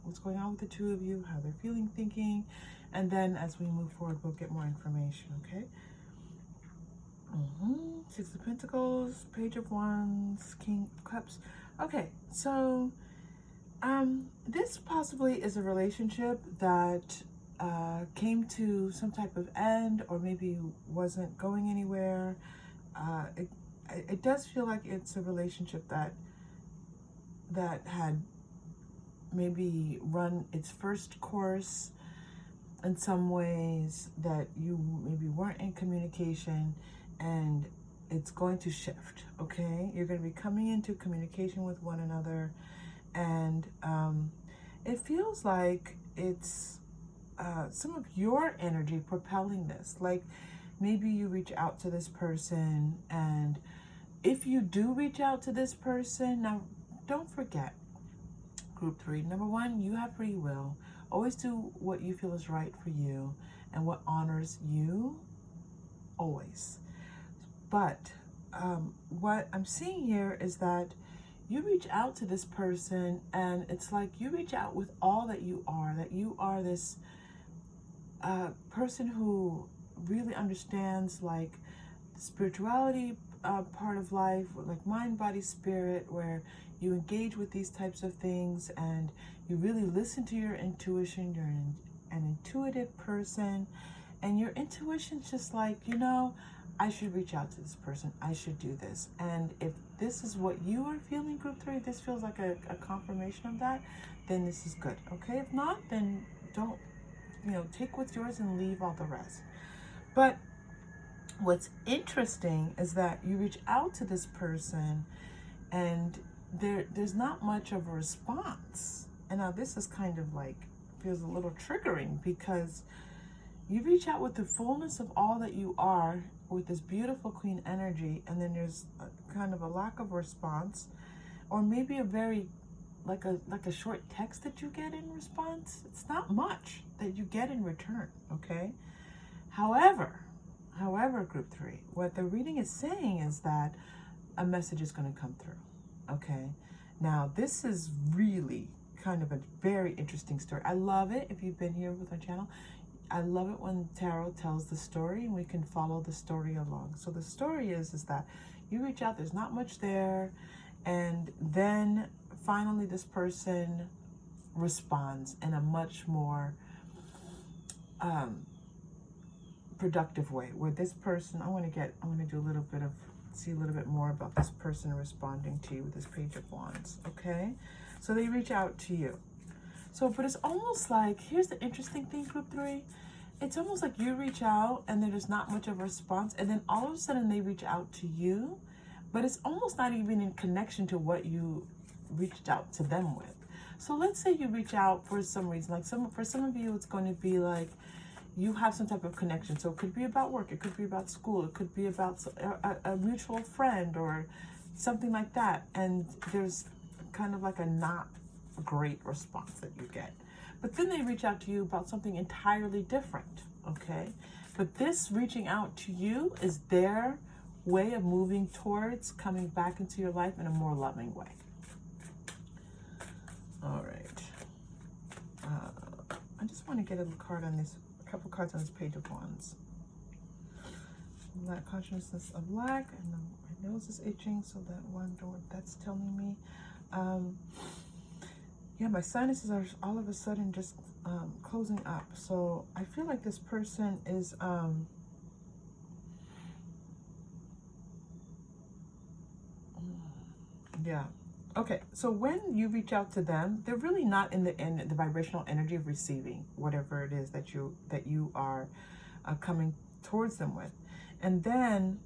what's going on with the two of you, how they're feeling, thinking, and then as we move forward, we'll get more information, okay? Six of Pentacles, Page of Wands, King of Cups. Okay, so this possibly is a relationship that came to some type of end, or maybe wasn't going anywhere. It does feel like it's a relationship that had maybe run its first course in some ways, that you maybe weren't in communication, and it's going to shift, okay? You're going to be coming into communication with one another, and it feels like it's some of your energy propelling this. Like maybe you reach out to this person, and if you do reach out to this person, now don't forget, group 3, number 1, you have free will. Always do what you feel is right for you and what honors you, always. But what I'm seeing here is that you reach out to this person, and it's like you reach out with all that you are this person who really understands like the spirituality part of life, like mind, body, spirit, where you engage with these types of things and you really listen to your intuition. You're an intuitive person, and your intuition's just like, you know, I should reach out to this person. I should do this. And if this is what you are feeling, group 3, this feels like a confirmation of that, then this is good. Okay, if not, then don't, take what's yours and leave all the rest. But what's interesting is that you reach out to this person and there's not much of a response. And now this is kind of like, feels a little triggering, because you reach out with the fullness of all that you are, with this beautiful queen energy, and then there's kind of a lack of response, or maybe a very, like a short text that you get in response. It's not much that you get in return, okay? However, group 3, what the reading is saying is that a message is going to come through, okay? Now, this is really kind of a very interesting story. I love it. If you've been here with our channel, I love it when tarot tells the story and we can follow the story along. So the story is that you reach out, there's not much there, and then finally this person responds in a much more productive way, where this person, I want to do a little bit of, see a little bit more about this person responding to you with this Page of Wands, okay? So they reach out to you. So, but it's almost like, here's the interesting thing, group 3. It's almost like you reach out and there's not much of a response, and then all of a sudden they reach out to you, but it's almost not even in connection to what you reached out to them with. So let's say you reach out for some reason, like for some of you, it's going to be like you have some type of connection. So it could be about work, it could be about school, it could be about a mutual friend or something like that. And there's kind of like a not great response that you get. But then they reach out to you about something entirely different, okay? But this reaching out to you is their way of moving towards coming back into your life in a more loving way. All right. I just want to get a card on this, a couple cards on this Page of Wands. Lack consciousness of lack, and my nose is itching, so that one door, that's telling me. Yeah, my sinuses are all of a sudden just closing up. So I feel like this person is yeah. Okay, so when you reach out to them, they're really not in the vibrational energy of receiving whatever it is that you are coming towards them with. And then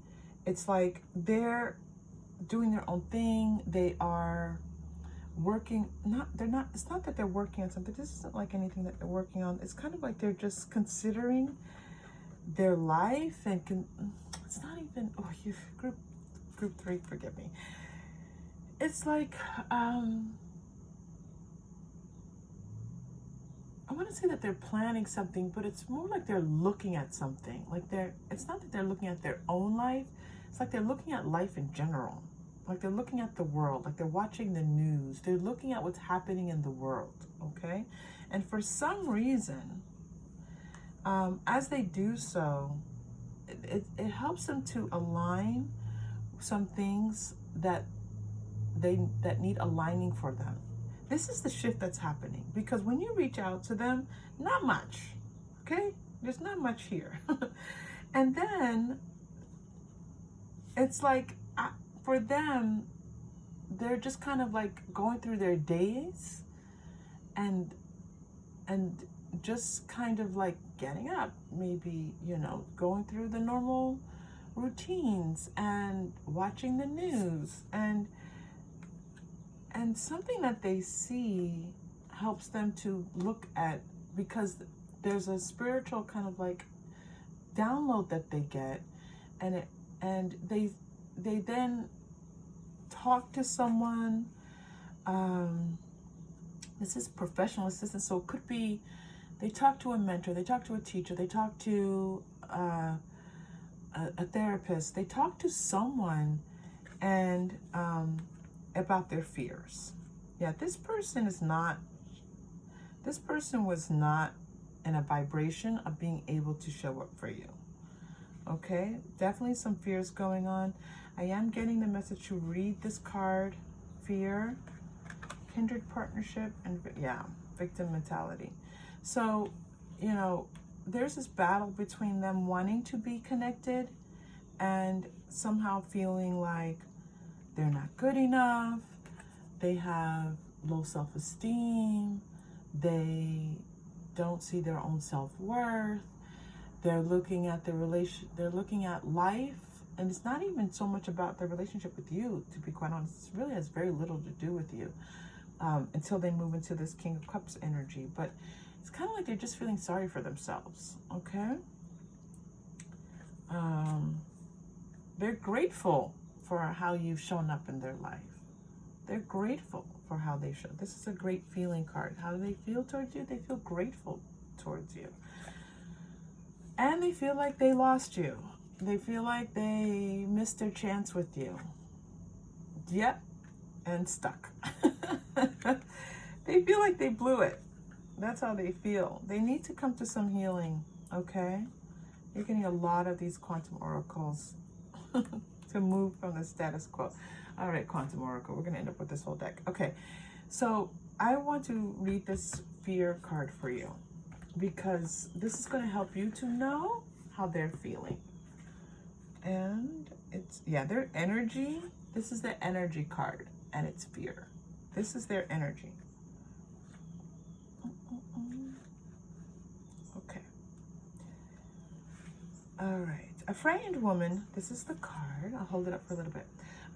it's like they're doing their own thing. They are working, it's not that they're working on something. This isn't like anything that they're working on. It's kind of like they're just considering their life, and it's not even, oh, you group 3, forgive me. It's like, I want to say that they're planning something, but it's more like they're looking at something. Like it's not that they're looking at their own life. It's like they're looking at life in general. Like they're looking at the world, like they're watching the news. They're looking at what's happening in the world, okay? And for some reason, as they do so, it helps them to align some things that need aligning for them. This is the shift that's happening, because when you reach out to them, not much, okay? There's not much here. And then it's like, for them, they're just kind of like going through their days and just kind of like getting up, maybe, going through the normal routines and watching the news, and something that they see helps them to look at, because there's a spiritual kind of like download that they get, and they then talk to someone. This is professional assistance, so it could be they talk to a mentor, they talk to a teacher, they talk to a therapist, they talk to someone, and about their fears. Yeah, this person was not in a vibration of being able to show up for you. Okay, definitely some fears going on. I am getting the message to read this card: fear, kindred partnership, and victim mentality. So, there's this battle between them wanting to be connected, and somehow feeling like they're not good enough, they have low self-esteem, they don't see their own self-worth, they're looking at they're looking at life, and it's not even so much about their relationship with you, to be quite honest. It really has very little to do with you until they move into this King of Cups energy. But it's kind of like they're just feeling sorry for themselves, okay? They're grateful for how you've shown up in their life. They're grateful for how they show. This is a great feeling card. How do they feel towards you? They feel grateful towards you. And they feel like they lost you. They feel like they missed their chance with you. Yep, and stuck. They feel like they blew it. That's how they feel. They need to come to some healing, okay? You're getting a lot of these quantum oracles to move from the status quo. All right, quantum oracle. We're going to end up with this whole deck. Okay, so I want to read this fear card for you because this is going to help you to know how they're feeling. And it's, yeah, their energy. This is the energy card, and it's fear. This is their energy. Okay. All right. A frightened woman, this is the card. I'll hold it up for a little bit.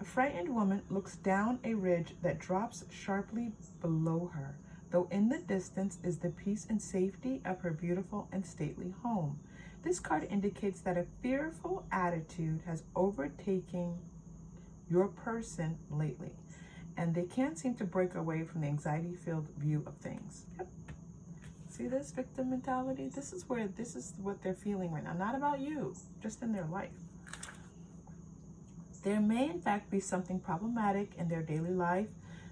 A frightened woman looks down a ridge that drops sharply below her, though in the distance is the peace and safety of her beautiful and stately home. This card indicates that a fearful attitude has overtaken your person lately, and they can't seem to break away from the anxiety-filled view of things. Yep. See this victim mentality? This is what they're feeling right now. Not about you, just in their life. There may in fact be something problematic in their daily life.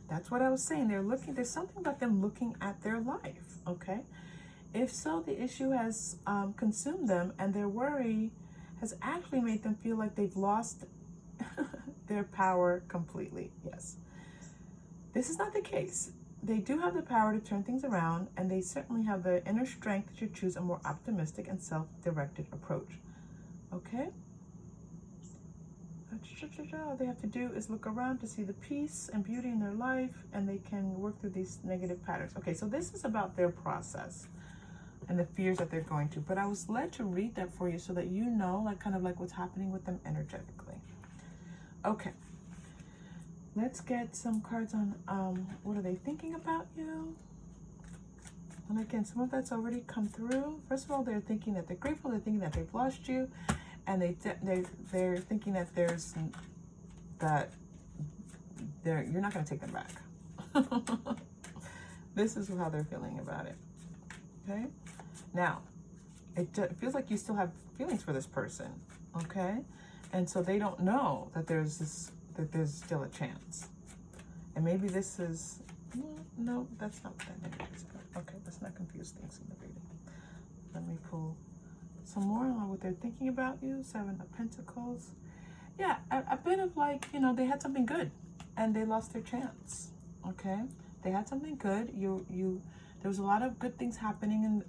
That's what I was saying. There's something about them looking at their life, okay? If so, the issue has consumed them, and their worry has actually made them feel like they've lost their power completely. Yes. This is not the case. They do have the power to turn things around, and they certainly have the inner strength to choose a more optimistic and self-directed approach. Okay? All they have to do is look around to see the peace and beauty in their life, and they can work through these negative patterns. Okay, so this is about their process and the fears that they're going to. But I was led to read that for you so that you know, like, kind of like what's happening with them energetically. Okay. Let's get some cards on what are they thinking about you. And again, some of that's already come through. First of all, they're thinking that they're grateful. They're thinking that they've lost you, and they're thinking that you're not going to take them back. This is how they're feeling about it. Okay. Now, it feels like you still have feelings for this person. Okay, and so they don't know that there's still a chance. And maybe this is, no, that's not what that energy is about. Okay, let's not confuse things in the reading. Let me pull some more on what they're thinking about you. 7 of Pentacles. Yeah, a bit of like, they had something good and they lost their chance. Okay, they had something good. There was a lot of good things happening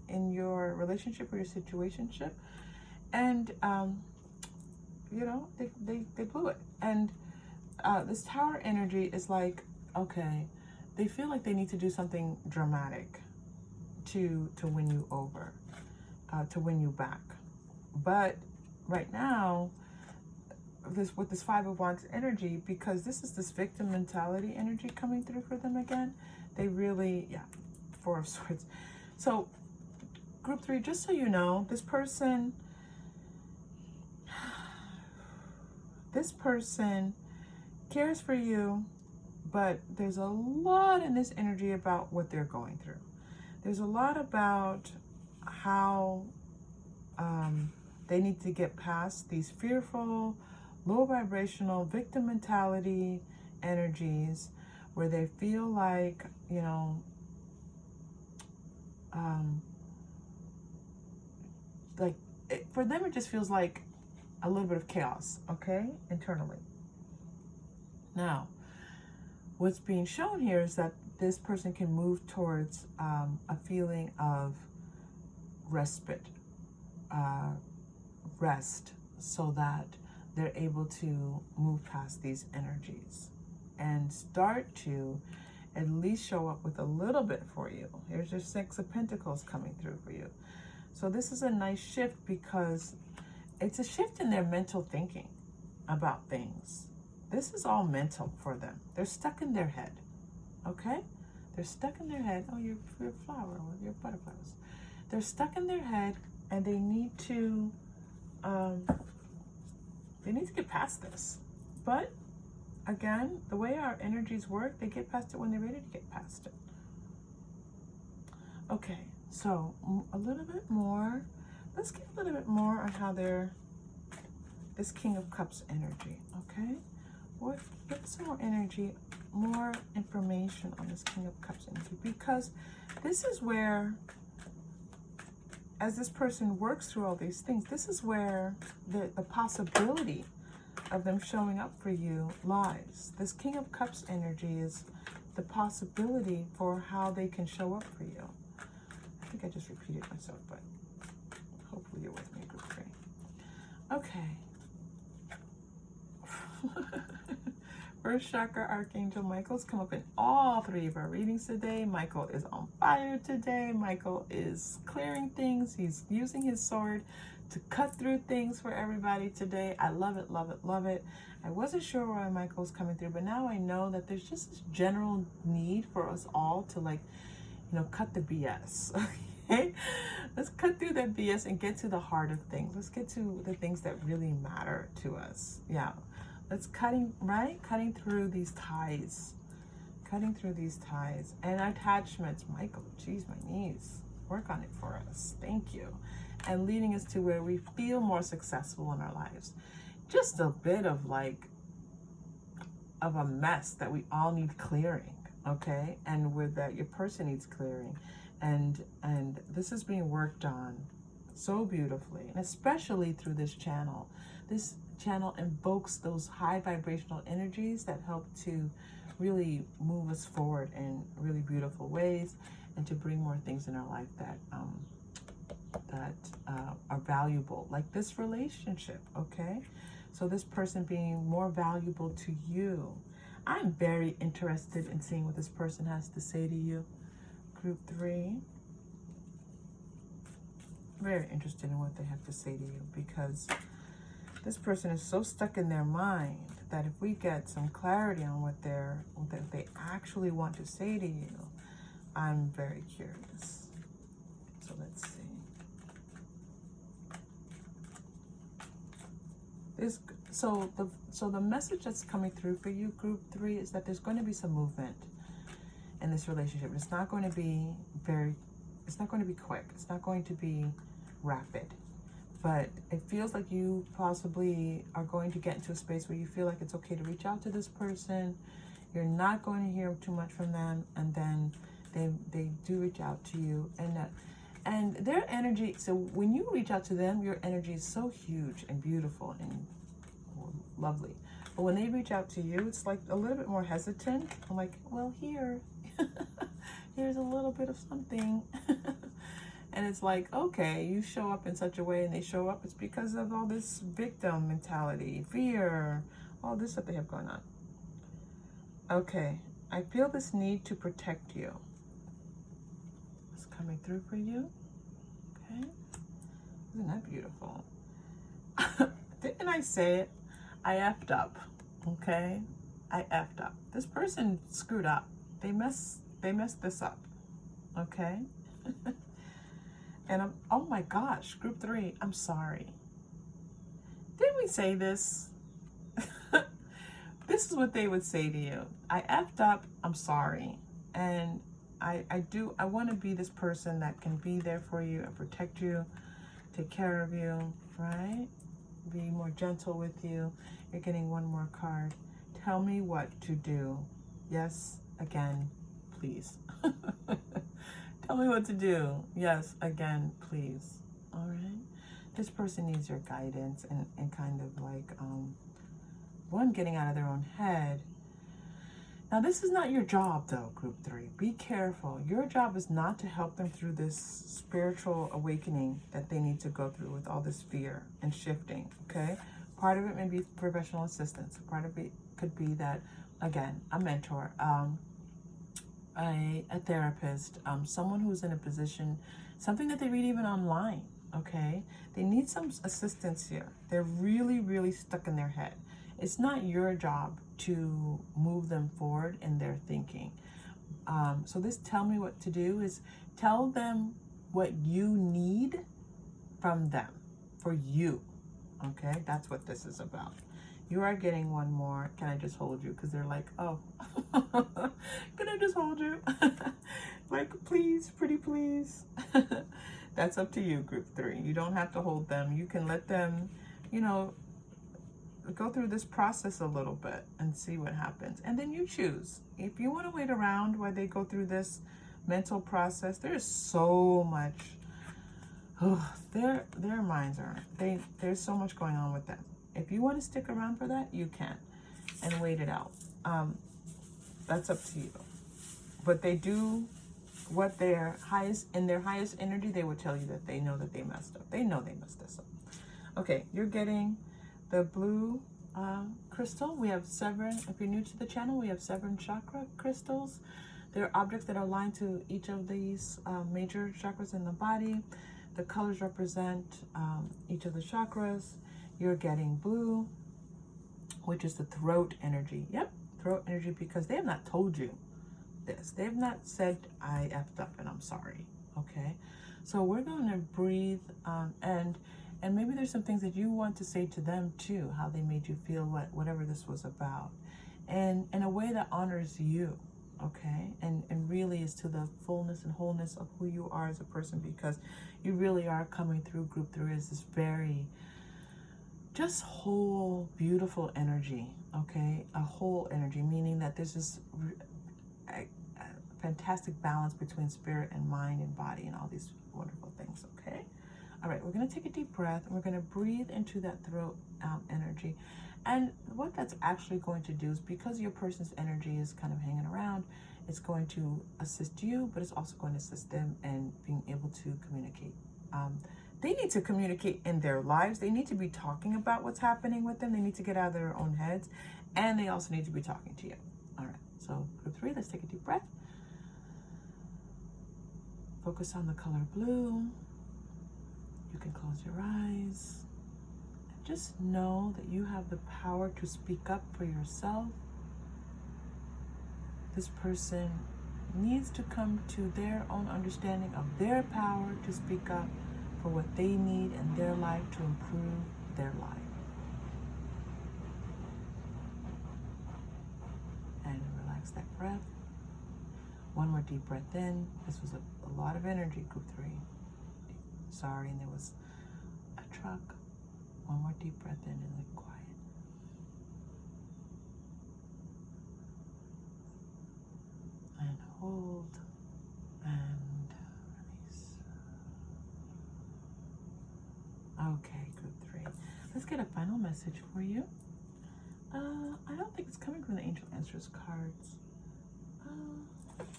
in your relationship or your situationship, and they blew it. And this Tower energy is like, okay, they feel like they need to do something dramatic to win you over, to win you back. But right now, with this 5 of Wands energy, because this is this victim mentality energy coming through for them again, they really, 4 of Swords. So group 3, just so you know, this person cares for you, but there's a lot in this energy about what they're going through. There's a lot about how they need to get past these fearful, low vibrational victim mentality energies where they feel like, for them it just feels like a little bit of chaos, okay, internally. Now, what's being shown here is that this person can move towards a feeling of respite, rest, so that they're able to move past these energies and start to at least show up with a little bit for you. Here's your Six of Pentacles coming through for you. So this is a nice shift because it's a shift in their mental thinking about things. This is all mental for them. They're stuck in their head, okay? They're stuck in their head. Oh, your flower, your butterflies. They're stuck in their head, and they need to get past this. But again, the way our energies work, they get past it when they're ready to get past it. Okay, so a little bit more. Let's get a little bit more on how they're, this King of Cups energy, okay? Get some more energy, more information on this King of Cups energy, because this is where, as this person works through all these things, this is where the possibility of them showing up for you lies. This King of Cups energy is the possibility for how they can show up for you. I think I just repeated myself, but hopefully you're with me, group 3. Okay. First chakra archangel Michael's come up in all 3 of our readings today. Michael is on fire today. Michael is clearing things. He's using his sword to cut through things for everybody today. I love it, love it, love it. I wasn't sure why Michael's coming through, but now I know that there's just this general need for us all to, like, you know, cut the BS. Okay? Let's cut through that BS and get to the heart of things. Let's get to the things that really matter to us. Yeah. Let's cutting through these ties. Cutting through these ties. And attachments. Michael, geez, my knees. Work on it for us. Thank you. And leading us to where we feel more successful in our lives. Just a bit of a mess that we all need clearing, okay? And with that, your person needs clearing. And this is being worked on so beautifully, and especially through this channel. This channel invokes those high vibrational energies that help to really move us forward in really beautiful ways, and to bring more things in our life that are valuable, like this relationship, okay? So this person being more valuable to you. I'm very interested in seeing what this person has to say to you, group 3. Very interested in what they have to say to you, because this person is so stuck in their mind that if we get some clarity on what they actually want to say to you, I'm very curious. So let's see. So the message that's coming through for you, group 3, is that there's going to be some movement in this relationship. It's not going to be quick. It's not going to be rapid. But it feels like you possibly are going to get into a space where you feel like it's okay to reach out to this person. You're not going to hear too much from them, and then they do reach out to you, and their energy. So when you reach out to them, your energy is so huge and beautiful and lovely. But when they reach out to you, it's like a little bit more hesitant. I'm like, well, here's a little bit of something. And it's like, okay, you show up in such a way, and they show up, it's because of all this victim mentality, fear, all this that they have going on. Okay, I feel this need to protect you. It's coming through for you. Okay, isn't that beautiful? Didn't I say it? I effed up, okay? I effed up. This person screwed up. They messed this up, okay? And oh my gosh, group 3, I'm sorry. Didn't we say this? This is what they would say to you. I effed up, I'm sorry. And I want to be this person that can be there for you and protect you, take care of you, right? Be more gentle with you. You're getting one more card. Tell me what to do. Yes, again, please. Tell me what to do. Yes, again, please. All right. This person needs your guidance and kind of like, one, getting out of their own head, Now, this is not your job, though, group 3. Be careful. Your job is not to help them through this spiritual awakening that they need to go through with all this fear and shifting, okay? Part of it may be professional assistance. Part of it could be that, again, a mentor, a therapist, someone who's in a position, something that they read even online, okay? They need some assistance here. They're really, really stuck in their head. It's not your job to move them forward in their thinking. So this tell me what to do is tell them what you need from them, for you, okay? That's what this is about. You are getting one more. Can I just hold you? Because they're like, oh, can I just hold you? Like, please, pretty please. That's up to you, group 3. You don't have to hold them. You can let them, you know, go through this process a little bit and see what happens. And then you choose. If you want to wait around while they go through this mental process, there's so much. Oh, their minds are, there's so much going on with them. If you want to stick around for that, you can, and wait it out. That's up to you. But they do what their highest energy, they would tell you that they know that they messed up. They know they messed this up. Okay, you're getting the blue crystal. We have 7, if you're new to the channel, we have 7 chakra crystals. They're objects that are aligned to each of these major chakras in the body. The colors represent each of the chakras. You're getting blue, which is the throat energy. Yep, throat energy, because they have not told you this. They have not said, I effed up and I'm sorry, okay? So we're going to breathe, and maybe there's some things that you want to say to them too, how they made you feel, whatever this was about. And in a way that honors you, okay? And really is to the fullness and wholeness of who you are as a person, because you really are coming through group 3 as this very just whole, beautiful energy, okay? A whole energy, meaning that there's this a fantastic balance between spirit and mind and body and all these wonderful things, okay? All right, we're going to take a deep breath, and we're going to breathe into that throat energy. And what that's actually going to do is, because your person's energy is kind of hanging around, it's going to assist you, but it's also going to assist them in being able to communicate. They need to communicate in their lives. They need to be talking about what's happening with them. They need to get out of their own heads, and they also need to be talking to you. All right, so group 3, let's take a deep breath. Focus on the color blue. You can close your eyes. And just know that you have the power to speak up for yourself. This person needs to come to their own understanding of their power to speak up for what they need in their life to improve their life. And relax that breath. One more deep breath in. This was a lot of energy, group 3. Sorry, and there was a truck. One more deep breath in and then quiet. And hold. And release. Okay, group 3. Let's get a final message for you. I don't think it's coming from the Angel Answers cards.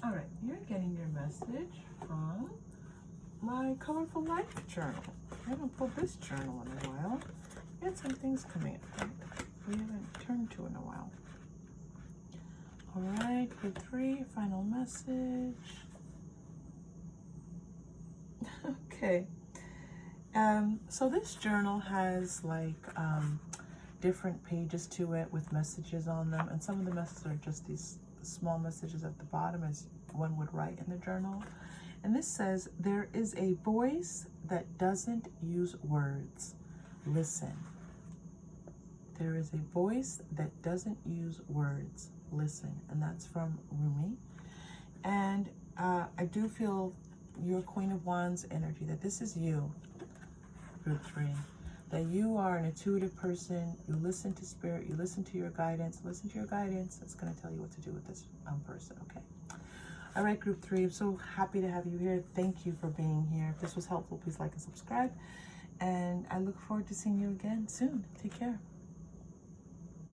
All right, you're getting your message from my Colorful Life journal. I haven't pulled this journal in a while. We had some things coming up that we haven't turned to in a while. All right, group 3, final message. Okay. So this journal has like different pages to it with messages on them, and some of the messages are just these small messages at the bottom, as one would write in the journal. And this says, there is a voice that doesn't use words. Listen. There is a voice that doesn't use words. Listen. And that's from Rumi. And I do feel your Queen of Wands energy, that this is you, group 3. That you are an intuitive person. You listen to spirit. You listen to your guidance. Listen to your guidance. It's going to tell you what to do with this person, okay? All right, group 3, I'm so happy to have you here. Thank you for being here. If this was helpful, please like and subscribe. And I look forward to seeing you again soon. Take care.